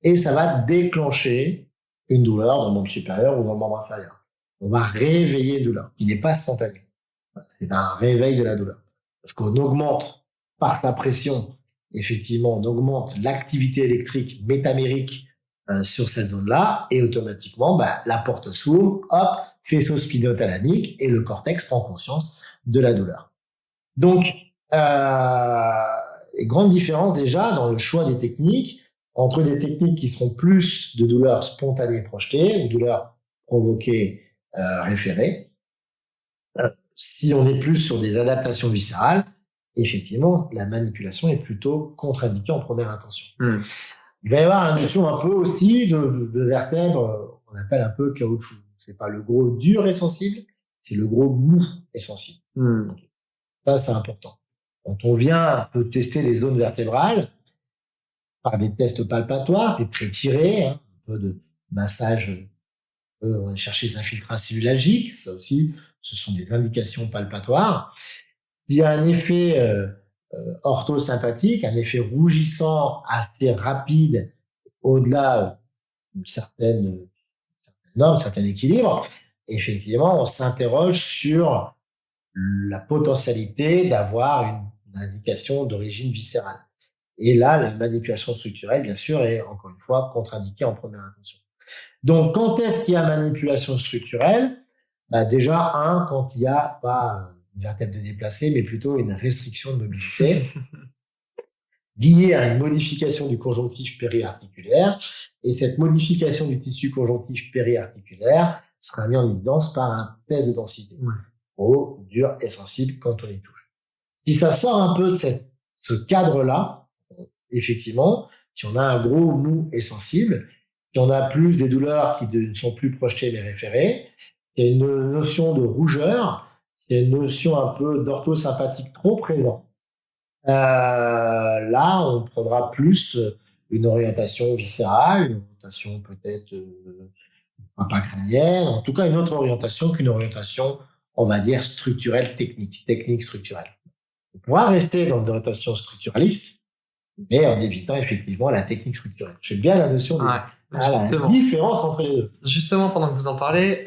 et ça va déclencher une douleur dans le membre supérieur ou dans le membre inférieur. On va réveiller une douleur qui n'est pas spontanée. C'est un réveil de la douleur. Parce qu'on augmente par sa pression, effectivement, on augmente l'activité électrique métamérique sur cette zone-là et automatiquement, la porte s'ouvre, hop, faisceau spinothalamique et le cortex prend conscience de la douleur. Donc, grande différence déjà dans le choix des techniques entre des techniques qui seront plus de douleurs spontanées projetées ou douleurs provoquées référées. Si on est plus sur des adaptations viscérales, effectivement, la manipulation est plutôt contre-indiquée en première intention. Il va y avoir la notion un peu aussi de vertèbre, on appelle un peu caoutchouc. C'est pas le gros dur et sensible, c'est le gros mou et sensible. Ça, c'est important. Quand on vient un peu tester les zones vertébrales, par des tests palpatoires, des traits tirés, un peu de massage, on va chercher les infiltrations ça aussi, ce sont des indications palpatoires. Il y a un effet orthosympathique, un effet rougissant assez rapide, au-delà d'une certaine norme, un certain équilibre. Effectivement, on s'interroge sur la potentialité d'avoir une indication d'origine viscérale. Et là, la manipulation structurelle, bien sûr, est encore une fois contre-indiquée en première intention. Donc, quand est-ce qu'il y a manipulation structurelle? Déjà, quand il n'y a pas une vertèbre de déplacée, mais plutôt une restriction de mobilité liée à une modification du conjonctif périarticulaire. Et cette modification du tissu conjonctif périarticulaire sera mise en évidence par un test de densité. Au dur et sensible quand on y touche. Si ça sort un peu de ce cadre-là, effectivement, si on a un gros mou et sensible, si on a plus des douleurs qui ne sont plus projetées mais référées, il y a une notion de rougeur, il y a une notion un peu d'orthosympathique trop présent. Là, on prendra plus une orientation viscérale, une orientation peut-être pas crânienne, en tout cas une autre orientation qu'une orientation, on va dire, structurelle technique structurelle. On pourra rester dans une orientation structuraliste, mais en évitant effectivement la technique structurelle. J'aime bien la notion de la différence entre les deux. Justement, pendant que vous en parlez,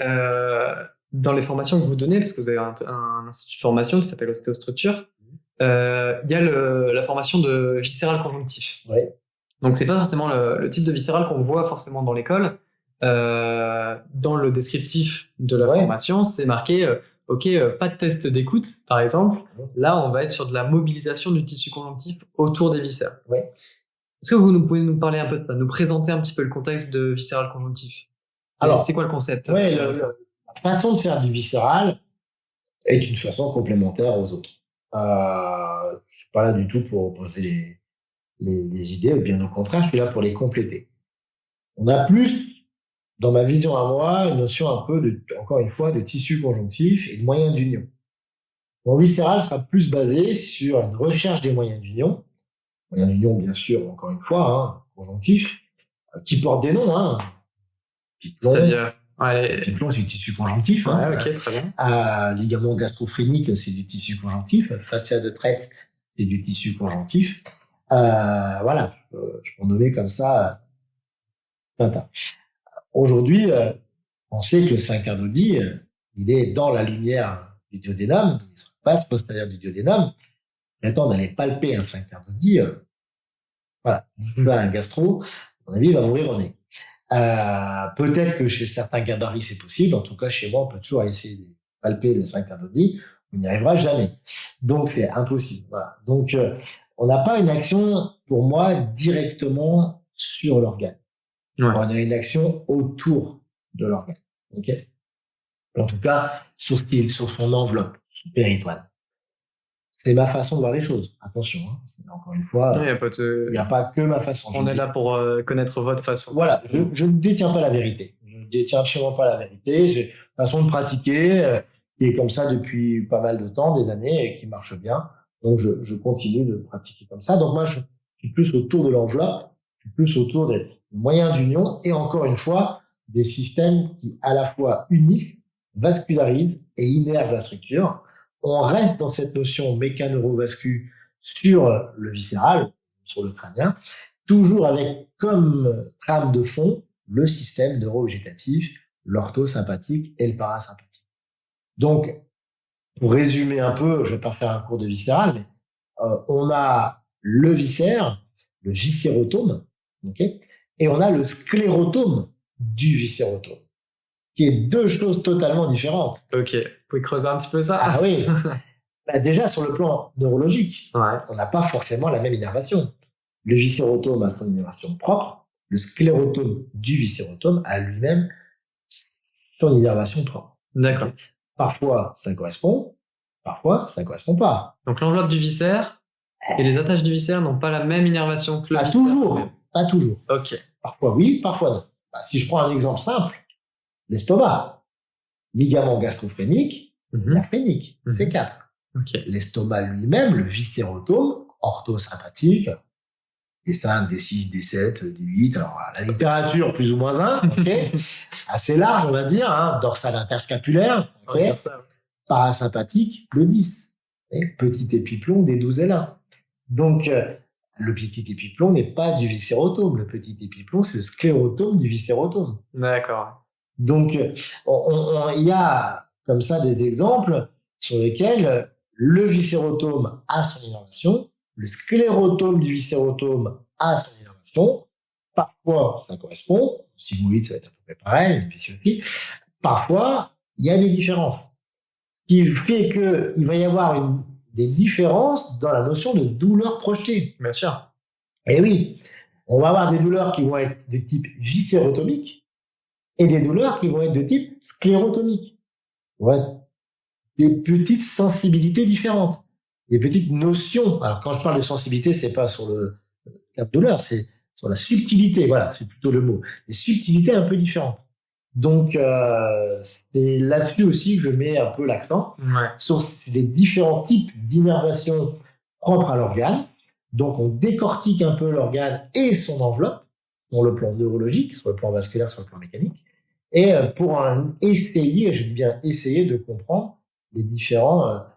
dans les formations que vous donnez, parce que vous avez un institut de formation qui s'appelle Ostéostructure, il y a la formation de viscéral conjonctif. Donc c'est pas forcément le type de viscéral qu'on voit forcément dans l'école. Dans le descriptif de la formation, c'est marqué pas de test d'écoute, par exemple. Là, on va être sur de la mobilisation du tissu conjonctif autour des viscères. Est-ce que vous pouvez nous parler un peu de ça, nous présenter un petit peu le contexte de viscéral conjonctif? Alors, c'est quoi le concept? La façon de faire du viscéral est une façon complémentaire aux autres. Je suis pas là du tout pour opposer les idées, bien au contraire, je suis là pour les compléter. On a plus, dans ma vision à moi, une notion un peu encore une fois, de tissu conjonctif et de moyens d'union. Mon viscéral sera plus basé sur une recherche des moyens d'union. Moyens d'union, bien sûr, encore une fois, conjonctif, qui portent des noms, Piplon, c'est-à-dire, Piplon, c'est du tissu conjonctif. Ok, très bien. Ligament gastrophénique, c'est du tissu conjonctif. Fascia de Treitz, c'est du tissu conjonctif. Voilà, je peux en nommer comme ça. Aujourd'hui, on sait que le sphincter d'Oddi, il est dans la lumière du duodénum, il est sur la face postérieure du duodénum. Maintenant, d'aller palper un sphincter d'Oddi, voilà, un gastro, à mon avis, il va mourir au nez. Peut-être que chez certains gabarits, c'est possible. En tout cas, chez moi, on peut toujours essayer de palper le sphincter d'Oddi. On n'y arrivera jamais. Donc, c'est impossible. Voilà. Donc, on n'a pas une action, pour moi, directement sur l'organe. On a une action autour de l'organe. Ok. En tout cas, sur son enveloppe, son péritoine. c'est ma façon de voir les choses. Attention, hein. Encore une fois, Il il n'y a pas que ma façon. On est là pour connaître votre façon. Voilà, je ne détiens pas la vérité. Je ne détiens absolument pas la vérité. J'ai une façon de pratiquer qui est comme ça depuis pas mal de temps, des années, et qui marche bien. Donc, je continue de pratiquer comme ça. Donc, moi, je suis plus autour de l'enveloppe, je suis plus autour des moyens d'union et encore une fois, des systèmes qui à la fois unissent, vascularisent et innervent la structure. On reste dans cette notion mécaneurovascu sur le viscéral, sur le crânien, toujours avec comme trame de fond le système neurovégétatif, l'orthosympathique et le parasympathique. Donc, pour résumer un peu, je vais pas faire un cours de viscéral, mais on a le viscère, le viscérotome, okay, et on a le sclérotome du viscérotome, qui est deux choses totalement différentes. Ok, vous pouvez creuser un petit peu ça? Ah oui. Bah déjà, sur le plan neurologique, ouais. On n'a pas forcément la même innervation. Le viscérotome a son innervation propre, le sclérotome du viscérotome a lui-même son innervation propre. D'accord. Okay. Parfois, ça correspond, parfois, ça correspond pas. Donc l'enveloppe du viscère et les attaches du viscère n'ont pas la même innervation que le viscère. Pas toujours. Ok. Parfois oui, parfois non. Bah, si je prends un exemple simple, l'estomac, ligament gastrophrénique, phrénique, C4. Okay. L'estomac lui-même, le viscérotome, orthosympathique, D5, D6, D7, D8, alors la littérature plus ou moins 1, okay, assez large on va dire, hein, dorsal interscapulaire, okay, parasympathique, le 10, et petit épiplomb des 12 L1. Donc, le petit épiplomb n'est pas du viscérotome, le petit épiplomb c'est le sclérotome du viscérotome. D'accord. Donc, il y a comme ça des exemples sur lesquels le viscérotome a son innervation, le sclérotome du viscérotome a son innervation. Parfois, ça correspond. Le sigmoïde, ça va être à peu près pareil, puis aussi. Parfois, il y a des différences. Ce qui fait qu'il va y avoir des différences dans la notion de douleur projetée. Bien sûr. Et oui, on va avoir des douleurs qui vont être de type viscérotomique et des douleurs qui vont être de type sclérotomique. Ouais. Des petites sensibilités différentes, des petites notions. Alors, quand je parle de sensibilité, c'est pas sur la douleur, c'est sur la subtilité. Voilà, c'est plutôt le mot. Des subtilités un peu différentes. Donc, c'est là-dessus aussi que je mets un peu l'accent. Ouais. Sur les différents types d'innervation propres à l'organe. Donc, on décortique un peu l'organe et son enveloppe, sur le plan neurologique, sur le plan vasculaire, sur le plan mécanique. Et pour essayer, je dis bien essayer de comprendre les différentes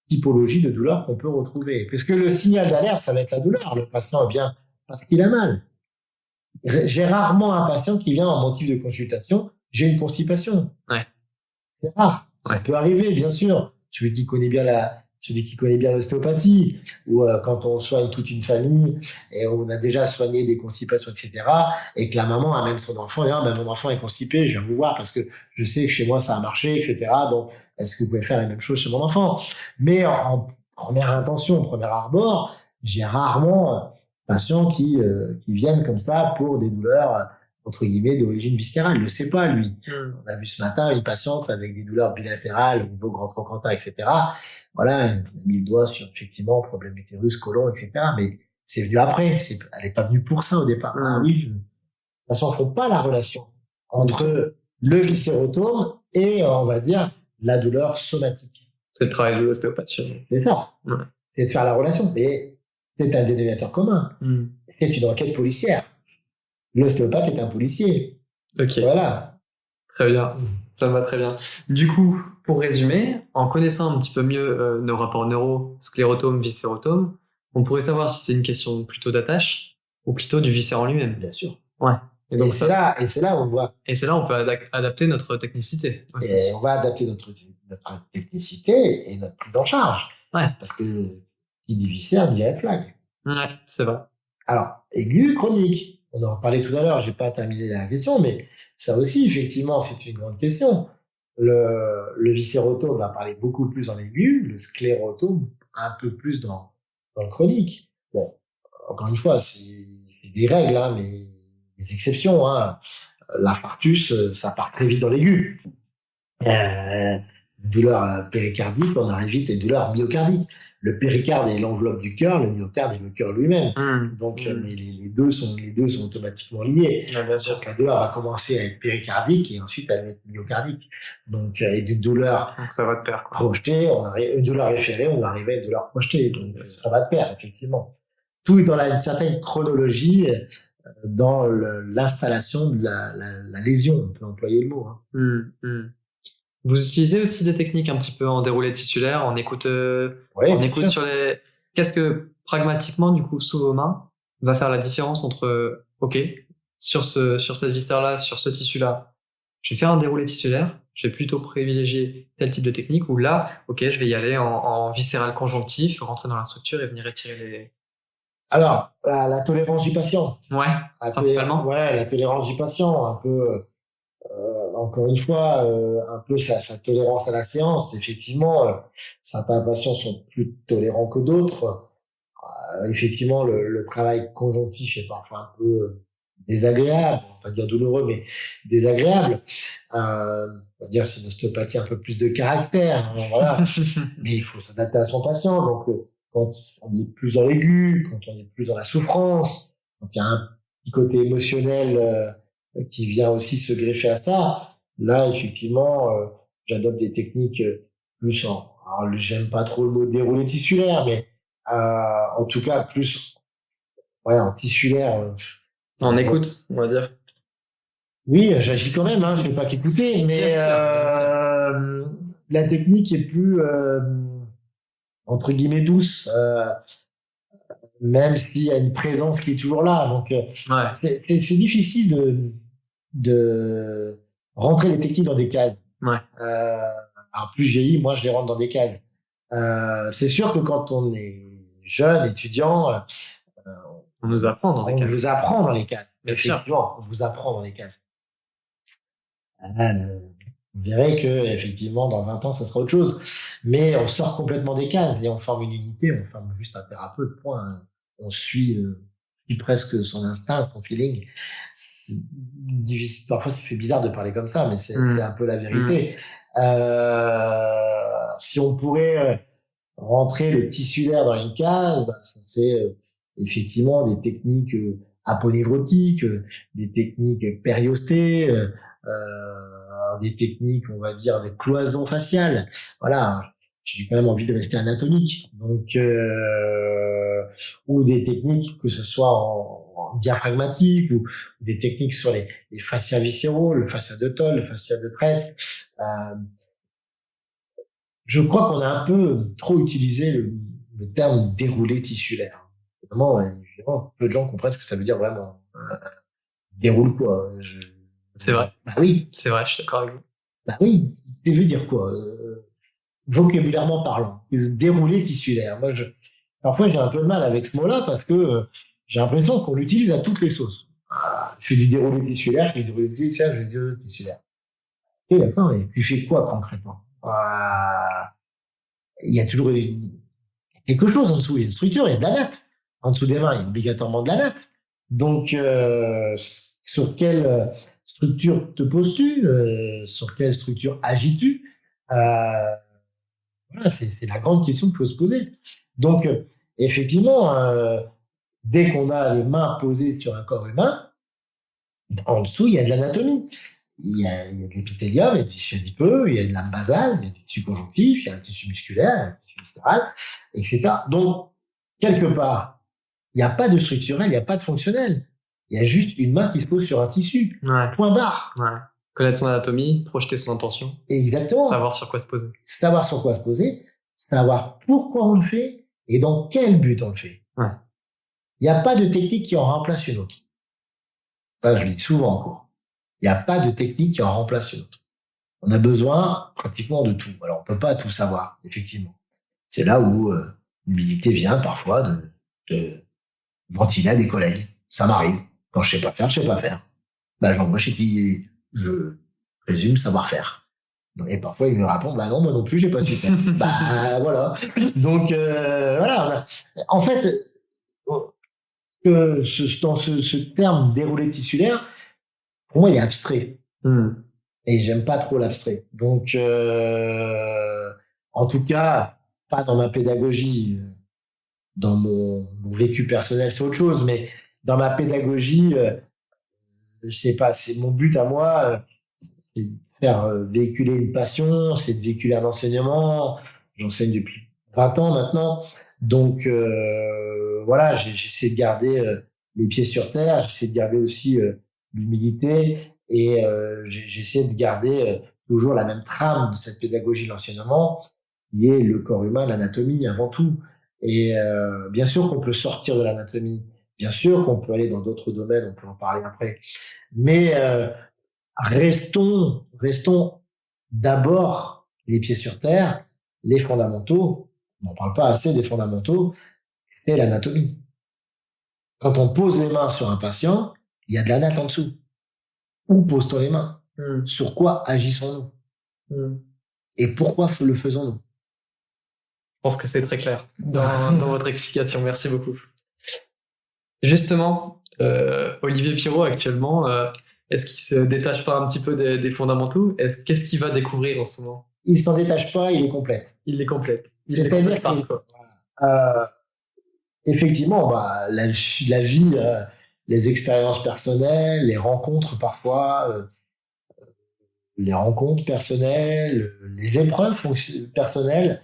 typologies de douleurs qu'on peut retrouver. Puisque le signal d'alerte, ça va être la douleur. Le patient vient parce qu'il a mal. J'ai rarement un patient qui vient en motif de consultation, j'ai une constipation. Ouais. C'est rare. Ça peut arriver, bien sûr. Celui qui connaît bien l'ostéopathie, ou quand on soigne toute une famille et on a déjà soigné des constipations, etc., et que la maman amène son enfant et mon enfant est constipé, je viens vous voir parce que je sais que chez moi ça a marché, etc. Donc, est-ce que vous pouvez faire la même chose chez mon enfant? Mais en première intention, en premier abord, j'ai rarement patients qui viennent comme ça pour des douleurs entre guillemets d'origine viscérale. Il le sait pas, lui. On a vu ce matin une patiente avec des douleurs bilatérales au niveau grand trochanter, etc. Voilà, elle a mis le doigt sur effectivement problème utérus, côlon, etc. Mais c'est venu après. Elle est pas venue pour ça au départ. Ah oui. De toute façon, on ne fait pas la relation entre le viscérotome et, on va dire, la douleur somatique. C'est le travail de l'ostéopathe. C'est ça. Ouais. C'est de faire la relation. Mais c'est un dénominateur commun. C'est une enquête policière. L'ostéopathe est un policier. Ok. Voilà. Très bien. Ça me va très bien. Du coup, pour résumer, en connaissant un petit peu mieux nos rapports neuro, sclérotome, viscérotome, on pourrait savoir si c'est une question plutôt d'attache ou plutôt du viscère en lui-même. Bien sûr. Ouais. Et c'est là où on voit. Et c'est là où on peut adapter notre technicité aussi. Et on va adapter notre technicité et notre prise en charge. Ouais. Parce que qui dit viscère dit red flag. Ouais, c'est vrai. Alors, aigu, chronique. On en parlait tout à l'heure, j'ai pas terminé la question, mais ça aussi, effectivement, c'est une grande question. Le viscérotome va parler beaucoup plus en aigu, le sclérotome un peu plus dans le chronique. Bon, encore une fois, c'est des règles, hein, mais des exceptions, hein. L'infarctus, ça part très vite dans l'aigu. Douleur péricardique, on arrive vite à une douleur myocardique. le péricarde est l'enveloppe du cœur, le myocarde est le cœur lui-même. Donc, mais les deux sont automatiquement liés. Ouais, bien sûr. Donc, la douleur va commencer à être péricardique et ensuite elle va être myocardique. Donc, et d'une douleur Donc ça va de pair, quoi. projetée, une douleur référée, on va arriver à une douleur projetée. Donc, ça va de pair, effectivement. Tout est dans une certaine chronologie dans l'installation de la lésion, on peut employer le mot. Vous utilisez aussi des techniques un petit peu en déroulé tissulaire, on écoute sur les... Qu'est-ce que pragmatiquement, du coup, sous vos mains, va faire la différence entre, ok, sur cette viscère-là, sur ce tissu-là, je vais faire un déroulé tissulaire, je vais plutôt privilégier tel type de technique, ou là, ok, je vais y aller en viscéral conjonctif, rentrer dans la structure et venir étirer les... Alors, la tolérance du patient. Ouais, principalement. Ouais, la tolérance du patient, un peu, encore une fois, un peu sa tolérance à la séance. Effectivement, certains patients sont plus tolérants que d'autres. Effectivement, le travail conjonctif est parfois un peu désagréable, on va dire douloureux, mais désagréable. On va dire c'est une ostéopathie un peu plus de caractère, hein, voilà. Mais il faut s'adapter à son patient. Donc, quand on est plus dans l'aigu, quand on est plus dans la souffrance, quand il y a un petit côté émotionnel qui vient aussi se greffer à ça, là, effectivement, j'adopte des techniques plus alors, j'aime pas trop le mot déroulé tissulaire, mais en tout cas, plus en tissulaire. En écoute, on va dire. Oui, j'agis quand même, je ne vais pas qu'écouter, mais la technique est plus... entre guillemets douce, même s'il y a une présence qui est toujours là. Donc, c'est difficile de rentrer les techniques dans des cases. Alors, plus je vieillis, moi, je les rentre dans des cases. C'est sûr que quand on est jeune, étudiant, on nous apprend dans les cases. On vous apprend dans les cases. Effectivement, on vous apprend dans les cases. Vous verrez que, effectivement, dans 20 ans, ça sera autre chose. Mais on sort complètement des cases et on forme une unité, on forme juste un thérapeute, point. On suit presque son instinct, son feeling. Parfois, ça fait bizarre de parler comme ça, mais c'est un peu la vérité. Si on pourrait rentrer le tissulaire dans une case, c'est effectivement des techniques aponevrotiques, des techniques périostées, des techniques, on va dire, des cloisons faciales. Voilà, j'ai quand même envie de rester anatomique. Donc, ou des techniques, que ce soit en diaphragmatique, ou des techniques sur les fascias viscéraux, le fascia de Toll, le fascia de Treitz. Je crois qu'on a un peu trop utilisé le terme déroulé tissulaire. Vraiment, peu de gens comprennent ce que ça veut dire vraiment. Déroule quoi? C'est vrai. Bah oui. C'est vrai, je suis d'accord avec vous. Bah oui. Ça veut dire quoi? Vocabulairement parlant. Déroulé tissulaire. Moi, parfois, j'ai un peu de mal avec ce mot-là parce que j'ai l'impression qu'on l'utilise à toutes les sauces. Je fais du déroulé tissulaire, je fais du déroulé tissulaire, je fais du déroulé tissulaire. Et d'accord, mais tu fais quoi concrètement? Il y a toujours quelque chose en dessous. Il y a une structure, il y a de la natte. En dessous des mains, il y a obligatoirement de la natte. Donc, sur quelle structure te poses-tu? Sur quelle structure agis-tu? Voilà, c'est la grande question qu'il faut se poser. Donc, effectivement, dès qu'on a les mains posées sur un corps humain, en dessous, il y a de l'anatomie. Il y a de l'épithélium, il y a du tissu adipeux, il y a de l'âme basale, il y a du tissu conjonctif, il y a un tissu musculaire, un tissu viscéral, etc. Donc, quelque part, il n'y a pas de structurel, il n'y a pas de fonctionnel. Il y a juste une main qui se pose sur un tissu. Point barre. Connaître son anatomie, projeter son intention. Exactement. Savoir sur quoi se poser. Savoir sur quoi se poser, savoir pourquoi on le fait et dans quel but on le fait. Il n'y a pas de technique qui en remplace une autre. Ça, je le dis souvent en cours. Il n'y a pas de technique qui en remplace une autre. On a besoin pratiquement de tout. Alors, on peut pas tout savoir, effectivement. C'est là où l'humilité vient parfois de ventiler à des collègues. Ça m'arrive. Quand je sais pas faire, je sais pas faire. J'embauche et puis je présume savoir faire. Et parfois, ils me répondent, non, moi non plus, j'ai pas su faire. Voilà. Donc, voilà. En fait, dans ce terme déroulé tissulaire, pour moi, il est abstrait. Et j'aime pas trop l'abstrait. Donc, en tout cas, pas dans ma pédagogie, dans mon vécu personnel, c'est autre chose, mais dans ma pédagogie, je sais pas, c'est mon but à moi, c'est de faire véhiculer une passion, c'est de véhiculer un enseignement. J'enseigne depuis 20 ans maintenant, donc voilà, j'essaie de garder les pieds sur terre, j'essaie de garder aussi l'humilité et j'essaie de garder toujours la même trame de cette pédagogie de l'enseignement, qui est le corps humain, l'anatomie avant tout. Et bien sûr qu'on peut sortir de l'anatomie, bien sûr qu'on peut aller dans d'autres domaines, on peut en parler après, mais restons d'abord les pieds sur terre, les fondamentaux. On n'en parle pas assez des fondamentaux, c'est l'anatomie. Quand on pose les mains sur un patient, il y a de l'anat en dessous. Où pose-t-on les mains? Sur quoi agissons-nous? Et pourquoi le faisons-nous? Je pense que c'est très clair dans votre explication. Merci beaucoup. Justement, Olivier Pirot, actuellement, est-ce qu'il se détache pas un petit peu des fondamentaux? Qu'est-ce qu'il va découvrir en ce moment? Il s'en détache pas, il les complète. Il les complète. C'est-à-dire effectivement, la vie, les expériences personnelles, les rencontres parfois, les rencontres personnelles, les épreuves personnelles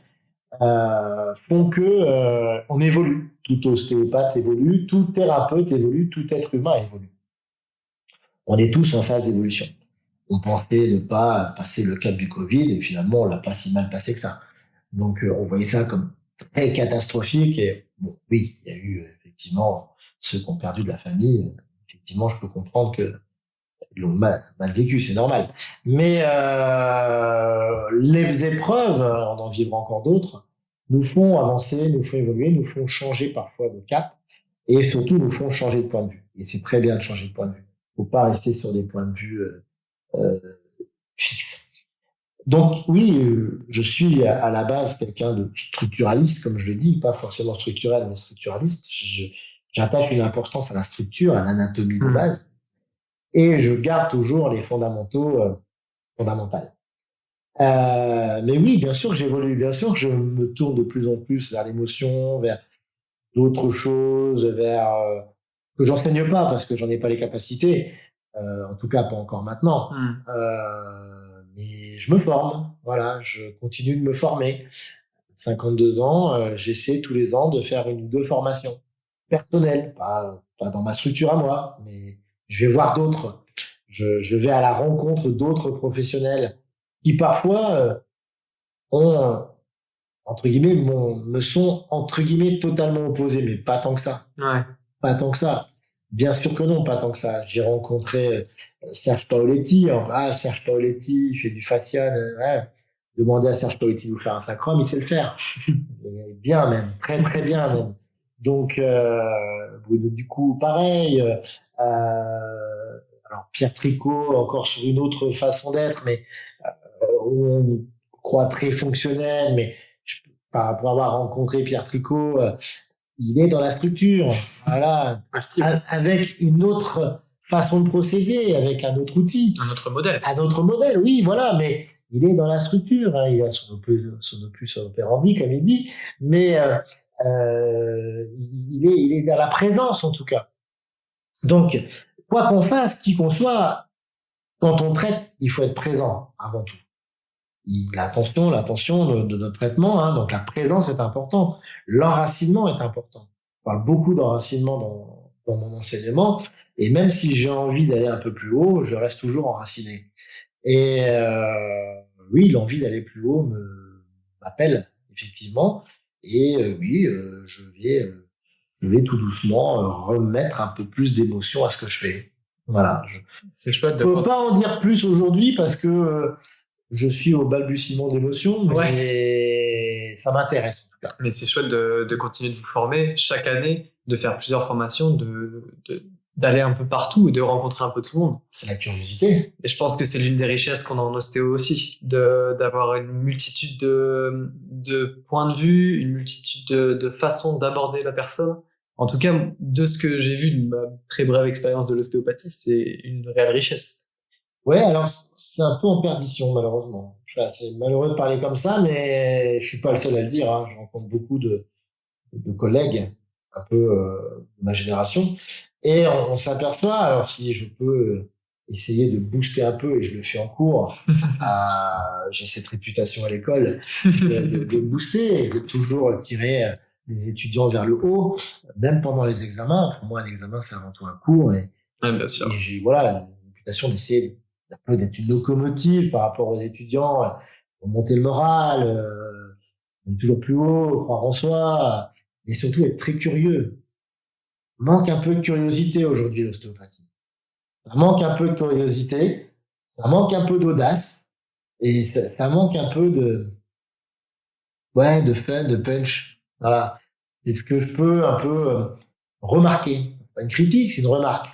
font que on évolue. Tout ostéopathe évolue, tout thérapeute évolue, tout être humain évolue. On est tous en phase d'évolution. On pensait ne pas passer le cap du Covid et finalement on l'a pas si mal passé que ça. Donc on voyait ça comme très catastrophique et bon, oui, il y a eu effectivement ceux qui ont perdu de la famille. Effectivement, je peux comprendre que ils l'ont mal vécu, c'est normal. Mais les épreuves, on en vivra encore d'autres, nous font avancer, nous font évoluer, nous font changer parfois de cap et surtout nous font changer de point de vue. Et c'est très bien de changer de point de vue. Faut pas rester sur des points de vue fixes. Donc oui, je suis à la base quelqu'un de structuraliste, comme je le dis, pas forcément structurel, mais structuraliste. J'attache une importance à la structure, à l'anatomie de base. Et je garde toujours les fondamentaux fondamentales. Mais oui, bien sûr, j'évolue, bien sûr, je me tourne de plus en plus vers l'émotion, vers d'autres choses, vers que j'enseigne pas parce que j'en ai pas les capacités, en tout cas pas encore maintenant. Mais je me forme, voilà, je continue de me former. 52 ans, j'essaie tous les ans de faire 1 ou 2 formations personnelles, pas dans ma structure à moi, mais je vais voir d'autres. Je vais à la rencontre d'autres professionnels qui parfois ont, entre guillemets, me sont, entre guillemets, totalement opposés, mais pas tant que ça. Ouais. Pas tant que ça. Bien sûr que non, pas tant que ça. J'ai rencontré Serge Paoletti. Serge Paoletti, il fait du fascial. Ouais. Demandez à Serge Paoletti de vous faire un sacrum, il sait le faire. Bien même, très très bien même. Donc, Bruno Ducou, pareil. Alors Pierre Tricot, encore sur une autre façon d'être, mais on croit très fonctionnel. Mais pour avoir rencontré Pierre Tricot, il est dans la structure, voilà, avec une autre façon de procéder, avec un autre outil, un autre modèle. Un autre modèle, oui, voilà, mais il est dans la structure, hein, il a son opus operandi, comme il dit, mais il est dans la présence en tout cas. Donc, quoi qu'on fasse, qui qu'on soit, quand on traite, il faut être présent avant tout. L'attention de notre traitement, hein, donc la présence est importante, l'enracinement est important. On parle beaucoup d'enracinement dans mon enseignement, et même si j'ai envie d'aller un peu plus haut, je reste toujours enraciné. Et oui, l'envie d'aller plus haut m'appelle effectivement, et je vais tout doucement remettre un peu plus d'émotion à ce que je fais. Voilà. C'est chouette. Je peux pas en dire plus aujourd'hui parce que je suis au balbutiement d'émotions, mais ça m'intéresse en tout cas. Mais c'est chouette de continuer de vous former chaque année, de faire plusieurs formations, d'aller un peu partout et de rencontrer un peu tout le monde. C'est la curiosité. Et je pense que c'est l'une des richesses qu'on a en ostéo aussi, d'avoir une multitude de points de vue, une multitude de façons d'aborder la personne. En tout cas, de ce que j'ai vu de ma très brève expérience de l'ostéopathie, c'est une réelle richesse. Ouais, alors c'est un peu en perdition malheureusement. Ça, c'est malheureux de parler comme ça, mais je suis pas le seul à le dire. Hein. Je rencontre beaucoup de collègues un peu de ma génération, et on s'aperçoit. Alors si je peux essayer de booster un peu, et je le fais en cours, j'ai cette réputation à l'école de booster et de toujours tirer les étudiants vers le haut, même pendant les examens. Pour moi, un examen c'est avant tout un cours, Ouais, bien sûr. et j'ai voilà une réputation d'essayer un peu d'être une locomotive par rapport aux étudiants, pour monter le moral, aller toujours plus haut, croire en soi, et surtout être très curieux. Manque un peu de curiosité aujourd'hui l'ostéopathie. Ça manque un peu de curiosité, ça manque un peu d'audace, et ça manque un peu de fun, de punch. Voilà. C'est ce que je peux un peu remarquer. C'est pas une critique, c'est une remarque.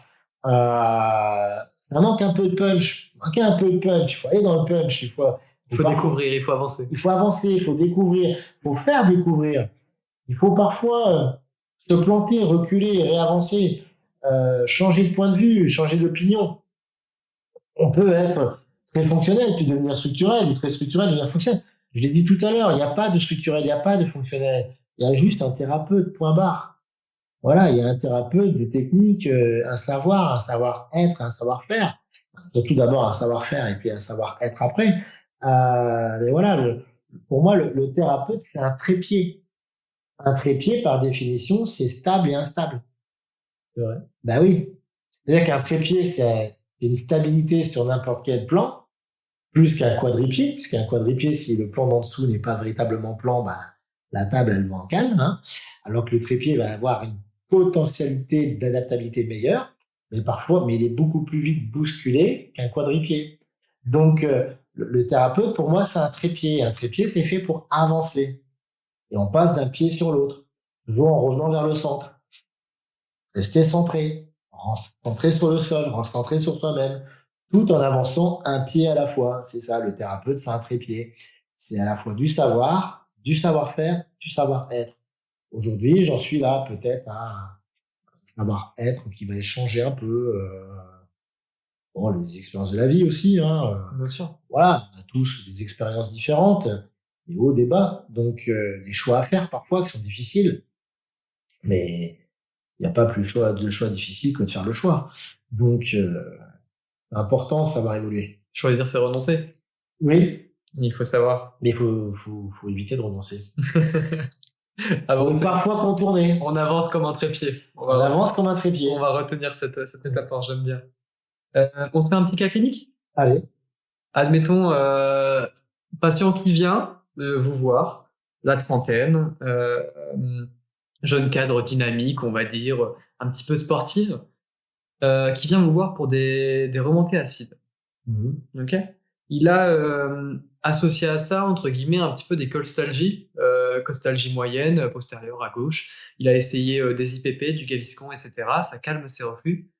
Ça manque un peu de punch. Manquer un peu de punch. Il faut aller dans le punch. Il faut découvrir, il faut avancer. Il faut avancer, il faut découvrir, il faut faire découvrir. Il faut parfois se planter, reculer, réavancer, changer de point de vue, changer d'opinion. On peut être très fonctionnel puis devenir structurel, ou très structurel devenir fonctionnel. Je l'ai dit tout à l'heure, il n'y a pas de structurel, il n'y a pas de fonctionnel. Il y a juste un thérapeute, point barre. Voilà, il y a un thérapeute, des techniques, un savoir, un savoir-être, un savoir-faire. Surtout d'abord un savoir-faire et puis un savoir-être après. Mais voilà, pour moi, le thérapeute, c'est un trépied. Un trépied, par définition, c'est stable et instable. C'est vrai. Ben oui. C'est-à-dire qu'un trépied, c'est une stabilité sur n'importe quel plan, plus qu'un quadripied, puisqu'un quadripied, si le plan d'en dessous n'est pas véritablement plan, ben, la table, elle va en calme, hein. Alors que le trépied va avoir une potentialité d'adaptabilité meilleure, mais il est beaucoup plus vite bousculé qu'un quadripied. Donc, le thérapeute, pour moi, c'est un trépied. Un trépied, c'est fait pour avancer. Et on passe d'un pied sur l'autre, toujours en revenant vers le centre. Rester centré, centré sur le sol, centré sur soi-même, tout en avançant un pied à la fois. C'est ça, le thérapeute, c'est un trépied. C'est à la fois du savoir, du savoir-faire, du savoir-être. Aujourd'hui, j'en suis là peut-être à un savoir-être qui va échanger un peu les expériences de la vie aussi. Hein. Bien sûr. Voilà, on a tous des expériences différentes, des hauts, des bas, donc des choix à faire parfois qui sont difficiles. Mais il n'y a pas plus de choix difficile que de faire le choix. Donc, c'est important de savoir évoluer. Choisir, c'est renoncer. Oui. Il faut savoir. Mais il faut éviter de renoncer. Faut parfois contourner. On avance comme un trépied. On avance comme un trépied. On va retenir cette métaphore, j'aime bien. On se fait un petit cas clinique ? Allez. Admettons, patient qui vient vous voir, la trentaine, jeune cadre dynamique, on va dire, un petit peu sportive, qui vient vous voir pour des remontées acides. Mmh. Ok ? Il a associé à ça, entre guillemets, un petit peu des costalgies, costalgie moyenne, postérieure à gauche. Il a essayé des IPP, du Gaviscon, etc. Ça calme ses reflux.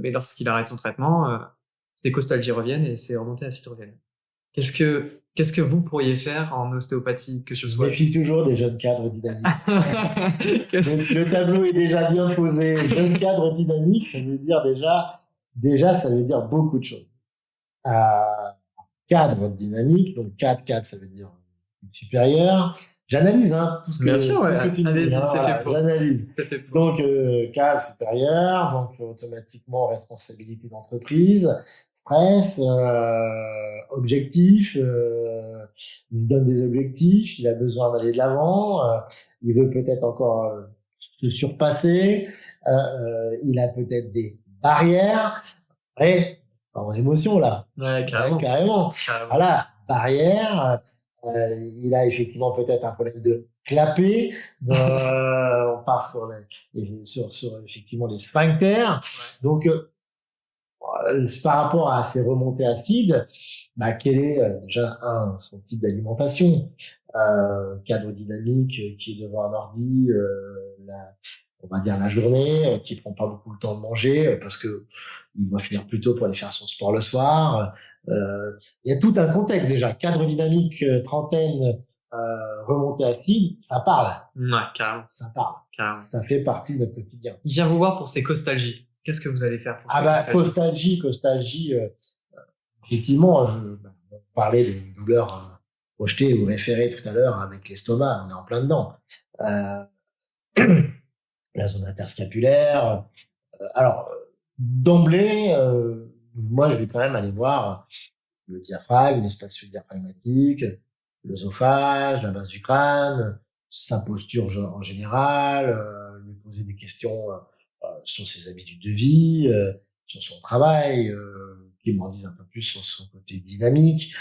Mais lorsqu'il arrête son traitement, ces costalgies reviennent et ces remontées acides reviennent. Qu'est-ce que vous pourriez faire en ostéopathie, que ce soit? Je méfie toujours des jeunes cadres dynamiques. Le tableau est déjà bien posé. Jeune cadre dynamique, ça veut dire déjà, ça veut dire beaucoup de choses. Cadre dynamique, donc cadre, ça veut dire supérieur. J'analyse, hein, tout ce que, bien sûr, ouais. tout ce que tu me dis, hein, voilà, j'analyse. Donc, cadre supérieur, donc automatiquement responsabilité d'entreprise, stress, objectif, il donne des objectifs, il a besoin d'aller de l'avant, il veut peut-être encore se surpasser, il a peut-être des barrières. Après, en émotion là. Ouais, carrément. Carrément. Voilà, barrière. Il a effectivement peut-être un problème de clapet. On part sur effectivement les sphincters. Ouais. Donc, par rapport à ces remontées acides, quel est déjà son type d'alimentation, cadre dynamique qui est devant un ordi, on va dire la journée, qui prend pas beaucoup le temps de manger parce que il doit finir plus tôt pour aller faire son sport le soir. Il y a tout un contexte déjà. Cadre dynamique, trentaine, remontée acide, ça parle. Ouais, carrément. Ça parle. Carrément. Ça fait partie de notre quotidien. Il vient vous voir pour ses costalgies. Qu'est-ce que vous allez faire pour costalgie, effectivement, on parlait des douleurs projetées ou référées tout à l'heure avec l'estomac, on est en plein dedans. La zone interscapulaire. Alors, d'emblée, moi, je vais quand même aller voir le diaphragme, l'espace diaphragmatique, l'œsophage, la base du crâne, sa posture en général, lui poser des questions sur ses habitudes de vie, sur son travail, qui m'en disent un peu plus sur son côté dynamique.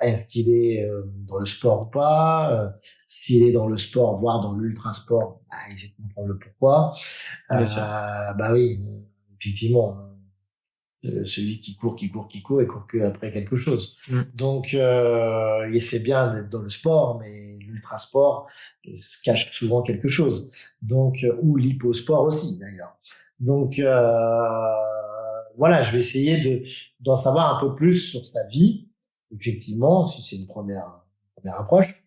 Est-ce qu'il est dans le sport ou pas, s'il est dans le sport, voire dans l'ultra-sport, essayer de comprendre le pourquoi. Bah oui, effectivement, celui qui court et court que après quelque chose. Donc, et c'est bien d'être dans le sport, mais l'ultra-sport se cache souvent quelque chose. Donc, ou l'hyposport aussi, d'ailleurs. Donc, voilà, je vais essayer d'en savoir un peu plus sur sa vie, effectivement, si c'est une première approche,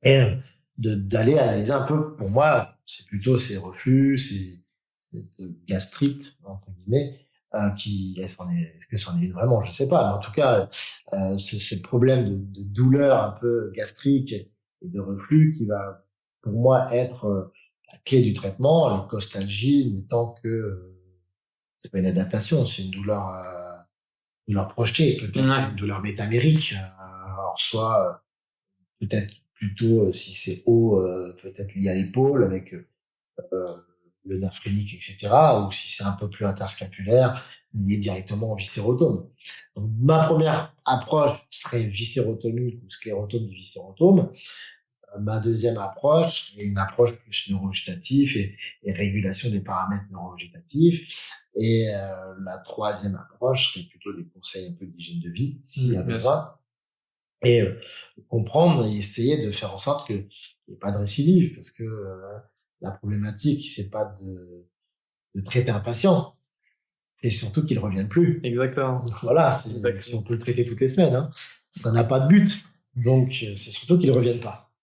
et d'aller analyser un peu. Pour moi, c'est plutôt ces reflux, ces gastrites entre guillemets, est-ce que c'en est une vraiment, je sais pas, mais en tout cas, ce problème de douleur un peu gastrique et de reflux qui va pour moi être la clé du traitement, les costalgies n'étant que c'est pas une adaptation, c'est une douleur projetée, peut-être une douleur métamérique, alors soit peut-être plutôt si c'est haut, peut-être lié à l'épaule avec le nerf phrénique, etc., ou si c'est un peu plus interscapulaire, lié directement au viscérotome. Donc, ma première approche serait viscérotomique ou sclérotome du viscérotome. Ma deuxième approche est une approche plus neurovégétative et régulation des paramètres neurovégétatifs. Et la troisième approche serait plutôt des conseils un peu d'hygiène de vie, s'il y a besoin. Et comprendre et essayer de faire en sorte qu'il n'y ait pas de récidive, parce que la problématique, c'est pas de traiter un patient, c'est surtout qu'il revienne plus. Exactement. Voilà, si on peut le traiter toutes les semaines, hein, ça n'a pas de but. Donc, c'est surtout qu'il revienne pas.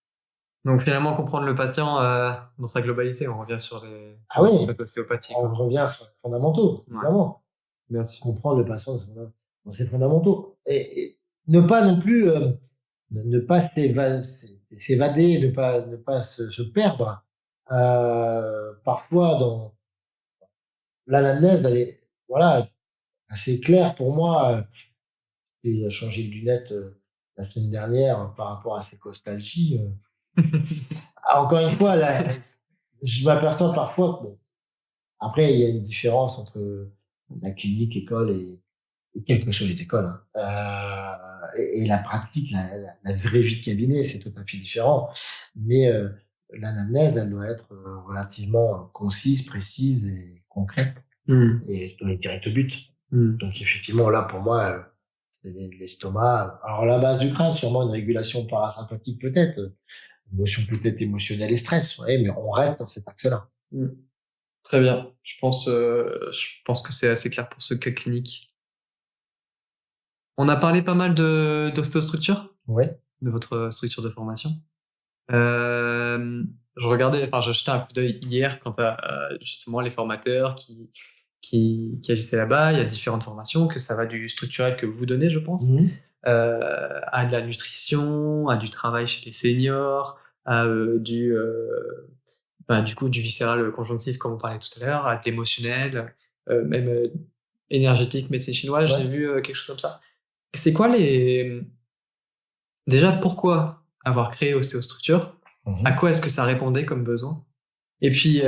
Donc, finalement, comprendre le patient dans sa globalité, on revient sur les ostéopathiques. On revient sur les fondamentaux, évidemment. Bien sûr. Comprendre le patient dans ses fondamentaux. Et ne pas non plus, ne pas s'évader, ne pas se perdre. Parfois dans l'anamnèse, elle est assez claire pour moi. Il a changé de lunettes la semaine dernière par rapport à ses costalgies. Encore une fois, là, je m'aperçois parfois que après il y a une différence entre la clinique, l'école et quelles que soient les écoles, hein. Et la pratique, la vraie vie de cabinet, c'est tout à fait différent. Mais l'anamnèse, elle doit être relativement concise, précise et concrète, et doit être direct au but. Donc effectivement, là pour moi, c'est l'estomac. Alors la base du crâne, sûrement une régulation parasympathique peut-être, une notion peut-être émotionnelle et stress, mais on reste dans cet axe-là. Très bien. Je pense que c'est assez clair pour ce cas clinique. On a parlé pas mal d'ostéostructure, de votre structure de formation. Je jetais un coup d'œil hier quant à justement les formateurs qui agissaient là-bas. Il y a différentes formations, que ça va du structurel que vous donnez, je pense, à de la nutrition, à du travail chez les seniors, à du viscéral conjonctif, comme on parlait tout à l'heure, à de l'émotionnel, même énergétique, mais c'est chinois, j'ai vu quelque chose comme ça. C'est quoi déjà, pourquoi avoir créé Ostéostructure? À quoi est-ce que ça répondait comme besoin? Et puis,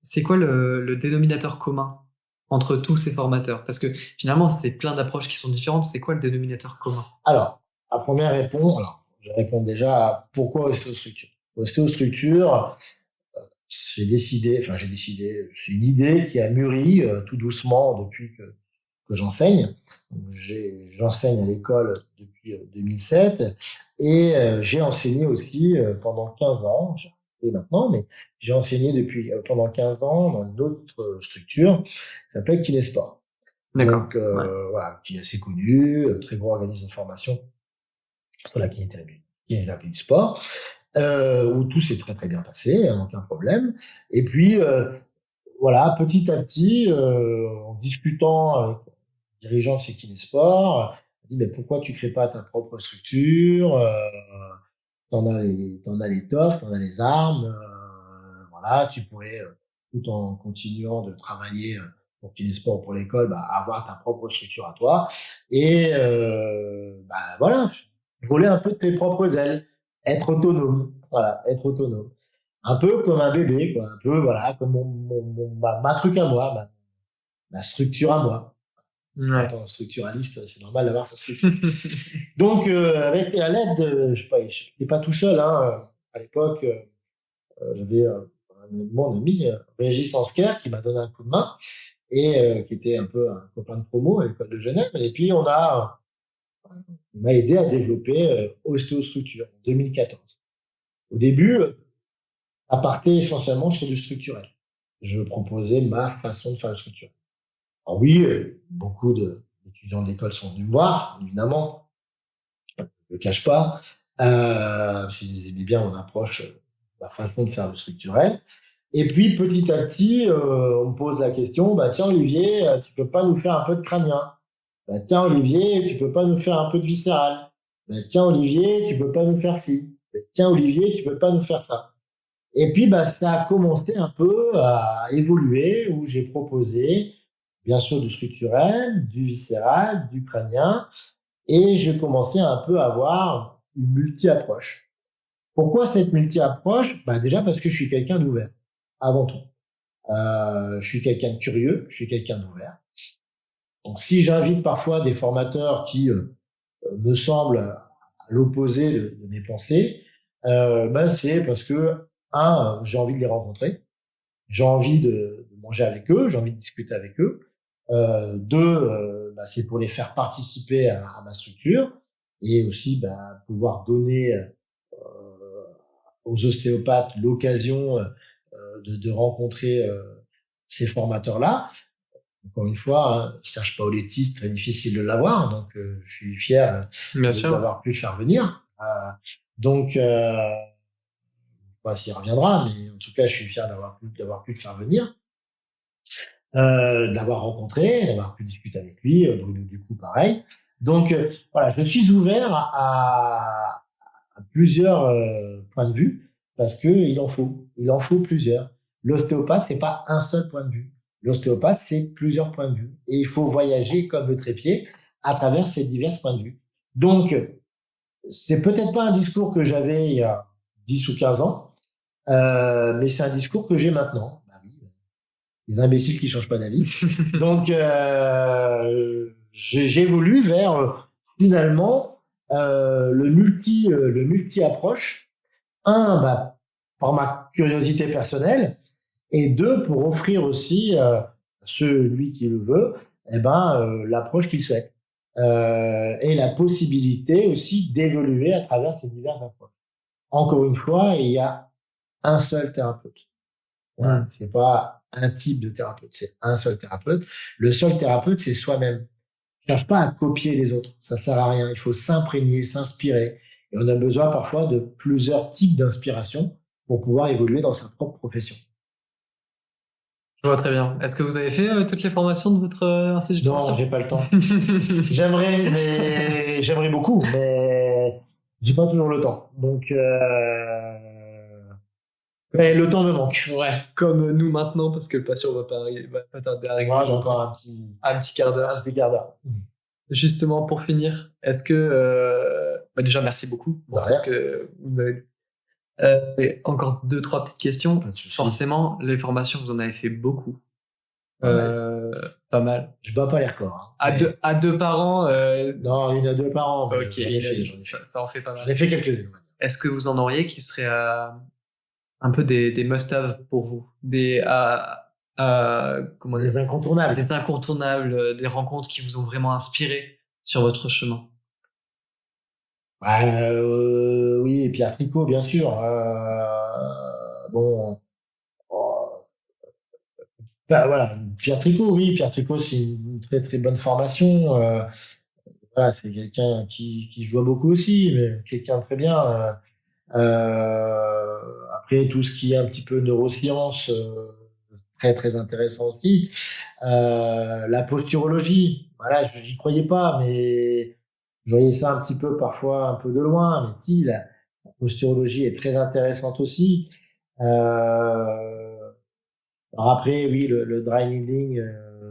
c'est quoi le dénominateur commun entre tous ces formateurs? Parce que finalement, c'était plein d'approches qui sont différentes. C'est quoi le dénominateur commun? Alors, la première réponse, je réponds déjà à pourquoi Ostéostructure. Ostéostructure, c'est une idée qui a mûri tout doucement depuis que j'enseigne. J'enseigne à l'école depuis 2007 et j'ai enseigné aussi pendant 15 ans, j'ai arrêté maintenant, mais j'ai enseigné pendant 15 ans dans une autre structure qui s'appelle Kinesport. D'accord. Donc qui est assez connu, très gros organisme de formation sur la kinésithérapie du sport, où tout s'est très très bien passé, aucun problème. Et puis petit à petit, en discutant avec dirigeant de chez Kinesport, m'a dit, mais pourquoi tu crées pas ta propre structure? T'en as l'étoffe, t'en as les armes, voilà, tu pourrais, tout en continuant de travailler pour Kinesport ou pour l'école, avoir ta propre structure à toi. Et voilà, voler un peu de tes propres ailes, être autonome, voilà, être autonome. Un peu comme un bébé, quoi, un peu, voilà, comme ma truc à moi, ma structure à moi. En tant que structuraliste, c'est normal d'avoir sa structure. Donc, avec à l'aide, je sais pas, je n'étais pas tout seul, hein. À l'époque, j'avais mon ami Régis Ansker qui m'a donné un coup de main et qui était un peu un copain de promo à l'école de Genève. Et puis, il m'a aidé à développer Ostéostructure en 2014. Au début, ça partait essentiellement sur du structurel. Je proposais ma façon de faire le structurel. Alors oui, beaucoup d'étudiants de l'école sont venus me voir, évidemment. Je ne le cache pas. S'ils aimaient bien mon approche, ma façon de faire le structurel. Et puis, petit à petit, on me pose la question, tiens, Olivier, tu peux pas nous faire un peu de crânien? Tiens, Olivier, tu peux pas nous faire un peu de viscéral? Tiens, Olivier, tu peux pas nous faire ci? Tiens, Olivier, tu peux pas nous faire ça? Et puis, ça a commencé un peu à évoluer, où j'ai proposé, bien sûr, du structurel, du viscéral, du crânien, et j'ai commencé un peu à avoir une multi-approche. Pourquoi cette multi-approche? Déjà parce que je suis quelqu'un d'ouvert, avant tout. Je suis quelqu'un de curieux, je suis quelqu'un d'ouvert. Donc, si j'invite parfois des formateurs qui me semblent à l'opposé de mes pensées, c'est parce que, j'ai envie de les rencontrer, j'ai envie de manger avec eux, j'ai envie de discuter avec eux. Deux, c'est pour les faire participer à ma structure et aussi pouvoir donner aux ostéopathes l'occasion de rencontrer ces formateurs-là. Encore une fois, Serge Paoletti, c'est très difficile de l'avoir, donc je suis fier d'avoir pu le faire venir. Donc, je sais pas s'il reviendra, mais en tout cas, je suis fier d'avoir pu le faire venir. De l'avoir rencontré, d'avoir pu discuter avec lui, du coup pareil. Donc voilà, je suis ouvert à plusieurs points de vue parce que il en faut plusieurs. L'ostéopathe, c'est pas un seul point de vue. L'ostéopathe, c'est plusieurs points de vue et il faut voyager comme le trépied à travers ces divers points de vue. Donc c'est peut-être pas un discours que j'avais il y a 10 ou 15 ans, mais c'est un discours que j'ai maintenant. Les imbéciles qui changent pas d'avis. Donc, j'évolue vers finalement le multi-approche. Un, par ma curiosité personnelle, et deux, pour offrir aussi celui qui le veut, l'approche qu'il souhaite et la possibilité aussi d'évoluer à travers ces diverses approches. Encore une fois, il y a un seul thérapeute. Voilà, c'est pas un type de thérapeute, c'est un seul thérapeute. Le seul thérapeute, c'est soi-même. Ne cherche pas à copier les autres, ça sert à rien. Il faut s'imprégner, s'inspirer. Et on a besoin parfois de plusieurs types d'inspiration pour pouvoir évoluer dans sa propre profession. Je vois très bien. Est-ce que vous avez fait toutes les formations de votre institut? Non, j'ai pas le temps. J'aimerais beaucoup, mais j'ai pas toujours le temps. Donc, ouais, le temps me manque. Ouais, comme nous maintenant, parce que le patient va pas tarder à régler. J'ai encore un petit quart d'heure. Un petit quart d'heure. Justement, pour finir, est-ce que... déjà, merci beaucoup pour tout ce que vous avez... encore 2-3 petites questions. Forcément, les formations, vous en avez fait beaucoup. Pas mal. Je bats pas les records. Hein. À deux par an Non, il y en a 2 par an. Ok, ça en fait pas mal. J'en ai fait quelques-unes. Est-ce que vous en auriez qui seraient un peu des must-have pour vous, des incontournables, des rencontres qui vous ont vraiment inspiré sur votre chemin? Oui, Pierre Tricot, bien sûr. Voilà, Pierre Tricot, oui, Pierre Tricot, c'est une très très bonne formation. Voilà, c'est quelqu'un qui se voit beaucoup aussi, mais quelqu'un de très bien. Après, tout ce qui est un petit peu neurosciences, très très intéressant aussi. La posturologie, voilà, j'y croyais pas, mais je voyais ça un petit peu parfois un peu de loin. Mais si, la posturologie est très intéressante aussi. Alors après, oui, le dry needling,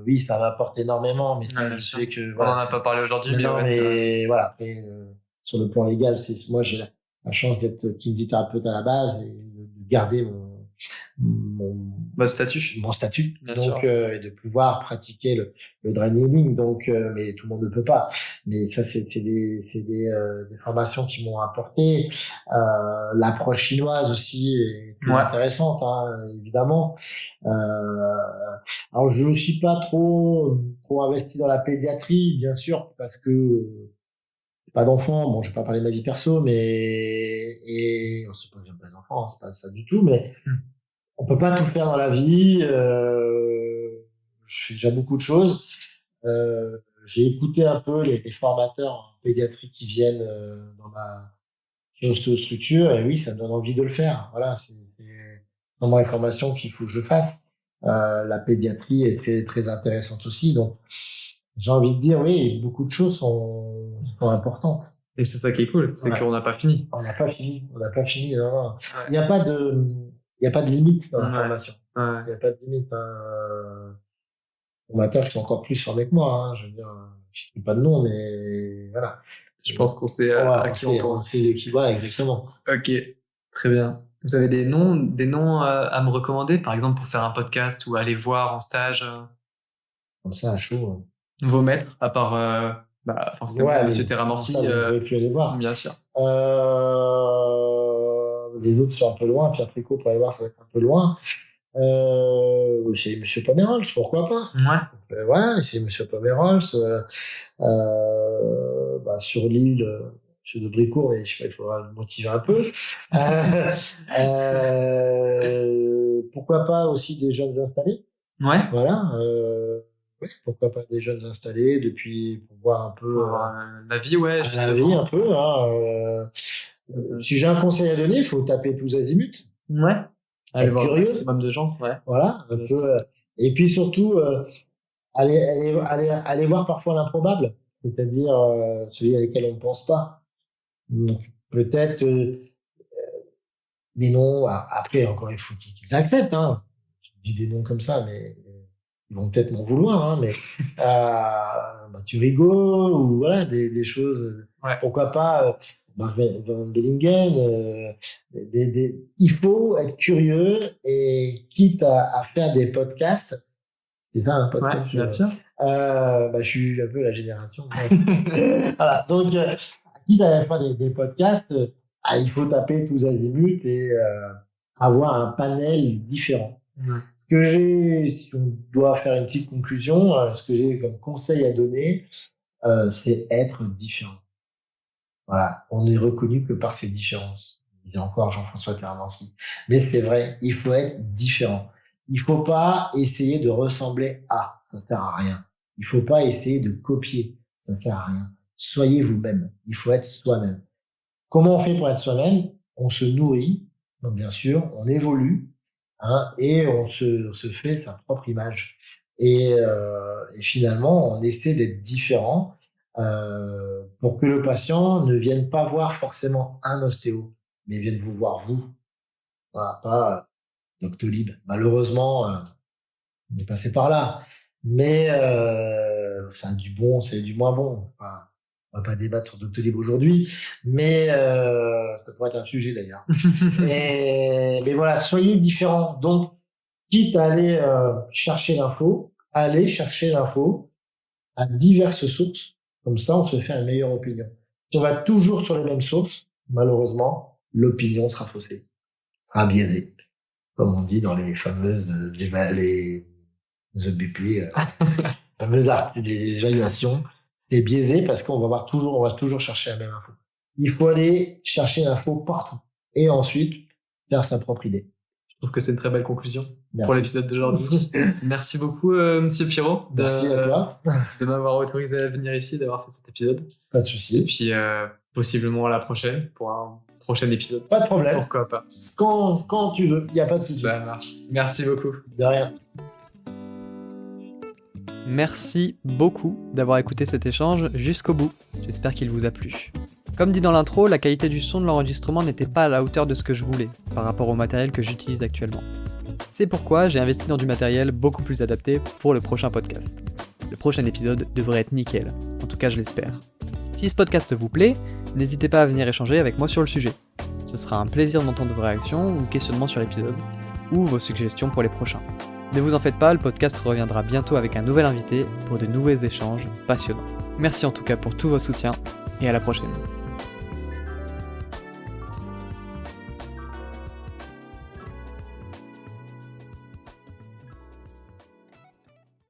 oui, ça m'apporte énormément, mais ça, bien je sûr. sais que On voilà. en a pas parlé aujourd'hui, mais Non, ouais, mais voilà. Après, sur le plan légal, moi j'ai la chance d'être kinésithérapeute à la base et de garder mon statut. mon statut, Bien donc sûr. et de pouvoir pratiquer le dry needling. Donc, mais tout le monde ne peut pas. Mais ça, c'est des formations qui m'ont apporté. L'approche chinoise aussi est très intéressante, hein, évidemment. Alors je ne suis pas trop investi dans la pédiatrie, bien sûr, parce que j'ai pas d'enfants. Bon, je vais pas parler de ma vie perso, mais c'est pas que j'aime pas les enfants, hein, c'est pas ça du tout, mais on peut pas tout faire dans la vie. Je fais déjà beaucoup de choses. J'ai écouté un peu les formateurs en pédiatrie qui viennent dans ma structure, et oui, ça me donne envie de le faire. Voilà, c'est vraiment les formations qu'il faut que je fasse. La pédiatrie est très très intéressante aussi, donc j'ai envie de dire oui, beaucoup de choses sont importantes. Et c'est ça qui est cool, c'est qu'on n'a pas fini. On n'a pas fini, non, non. Il n'y a pas de limite dans la formation. Il n'y a pas de limite. Formateurs qui sont encore plus formés que moi, hein, je veux dire, je ne sais pas de nom, mais voilà. Je pense qu'on sait à qui on pense. On sait de qui, voilà, exactement. Ok, très bien. Vous avez des noms à me recommander, par exemple pour faire un podcast ou aller voir en stage Comme ça, à chaud. Vos maîtres, à part forcément Monsieur Terramorsi. Vous auriez pu aller voir. Bien sûr. Les autres sont un peu loin, Pierre Tricot pour aller voir, ça va être un peu loin. C'est Monsieur Pomerols, pourquoi pas? Ouais, c'est Monsieur Pomerols. Sur l'île, Monsieur de Bricourt, mais je sais pas, il faudra le motiver un peu. Pourquoi pas aussi des jeunes installés? Ouais. Voilà. Pourquoi pas des jeunes installés depuis pour voir un peu la vie, ouais. La vie un peu. Si j'ai un conseil à donner, il faut taper tous azimuts. Ouais. Aller voir un maximum de gens. Ouais. Voilà. Un peu, et puis surtout, aller voir parfois l'improbable, c'est-à-dire celui à lequel on ne pense pas. Donc peut-être des noms. Après, encore, il faut qu'ils acceptent. Hein. Je dis des noms comme ça, mais ils vont peut-être m'en vouloir. Hein, mais Mathieu Rigaud ou voilà des choses. Ouais. Pourquoi pas Van Bellingen. Il faut être curieux et quitte à faire des podcasts. C'est ça un podcast. Ouais, bien sûr. Je suis un peu la génération. Voilà. Donc, quitte à faire des podcasts, il faut taper tous azimuts et avoir un panel différent. Ce que si on doit faire une petite conclusion, ce que j'ai comme conseil à donner, c'est être différent. Voilà. On est reconnu que par ses différences. Il y a encore Jean-François Terramorsi. Mais c'est vrai, il faut être différent. Il faut pas essayer de ressembler à. Ça sert à rien. Il faut pas essayer de copier. Ça sert à rien. Soyez vous-même. Il faut être soi-même. Comment on fait pour être soi-même? On se nourrit. Donc, bien sûr, on évolue, hein, et on se fait sa propre image. Et finalement, on essaie d'être différent, pour que le patient ne vienne pas voir forcément un ostéo, mais vienne vous voir vous. Voilà, pas Doctolib. Malheureusement, on est passé par là. Mais ça a du bon, ça a du moins bon. Enfin, on va pas débattre sur Doctolib aujourd'hui, mais ça pourrait être un sujet d'ailleurs. Mais voilà, soyez différents. Donc, quitte à aller chercher l'info, allez chercher l'info à diverses sources. Comme ça, on se fait une meilleure opinion. Si on va toujours sur les mêmes sources, malheureusement, l'opinion sera faussée, sera biaisée. Comme on dit dans les fameuses les EBP, fameuses des évaluations, c'est biaisé parce qu'on va toujours chercher la même info. Il faut aller chercher l'info partout et ensuite faire sa propre idée. Je trouve que c'est une très belle conclusion pour l'épisode d'aujourd'hui. Merci beaucoup, Monsieur Pirot, Merci à toi de m'avoir autorisé à venir ici, d'avoir fait cet épisode. Pas de souci. Et puis possiblement à la prochaine pour un prochain épisode. Pas de problème. Pourquoi pas. Quand tu veux, il n'y a pas de souci. Ça marche. Merci beaucoup. De rien. Merci beaucoup d'avoir écouté cet échange jusqu'au bout. J'espère qu'il vous a plu. Comme dit dans l'intro, la qualité du son de l'enregistrement n'était pas à la hauteur de ce que je voulais par rapport au matériel que j'utilise actuellement. C'est pourquoi j'ai investi dans du matériel beaucoup plus adapté pour le prochain podcast. Le prochain épisode devrait être nickel, en tout cas je l'espère. Si ce podcast vous plaît, n'hésitez pas à venir échanger avec moi sur le sujet. Ce sera un plaisir d'entendre vos réactions ou questionnements sur l'épisode, ou vos suggestions pour les prochains. Ne vous en faites pas, le podcast reviendra bientôt avec un nouvel invité pour de nouveaux échanges passionnants. Merci en tout cas pour tous vos soutiens, et à la prochaine.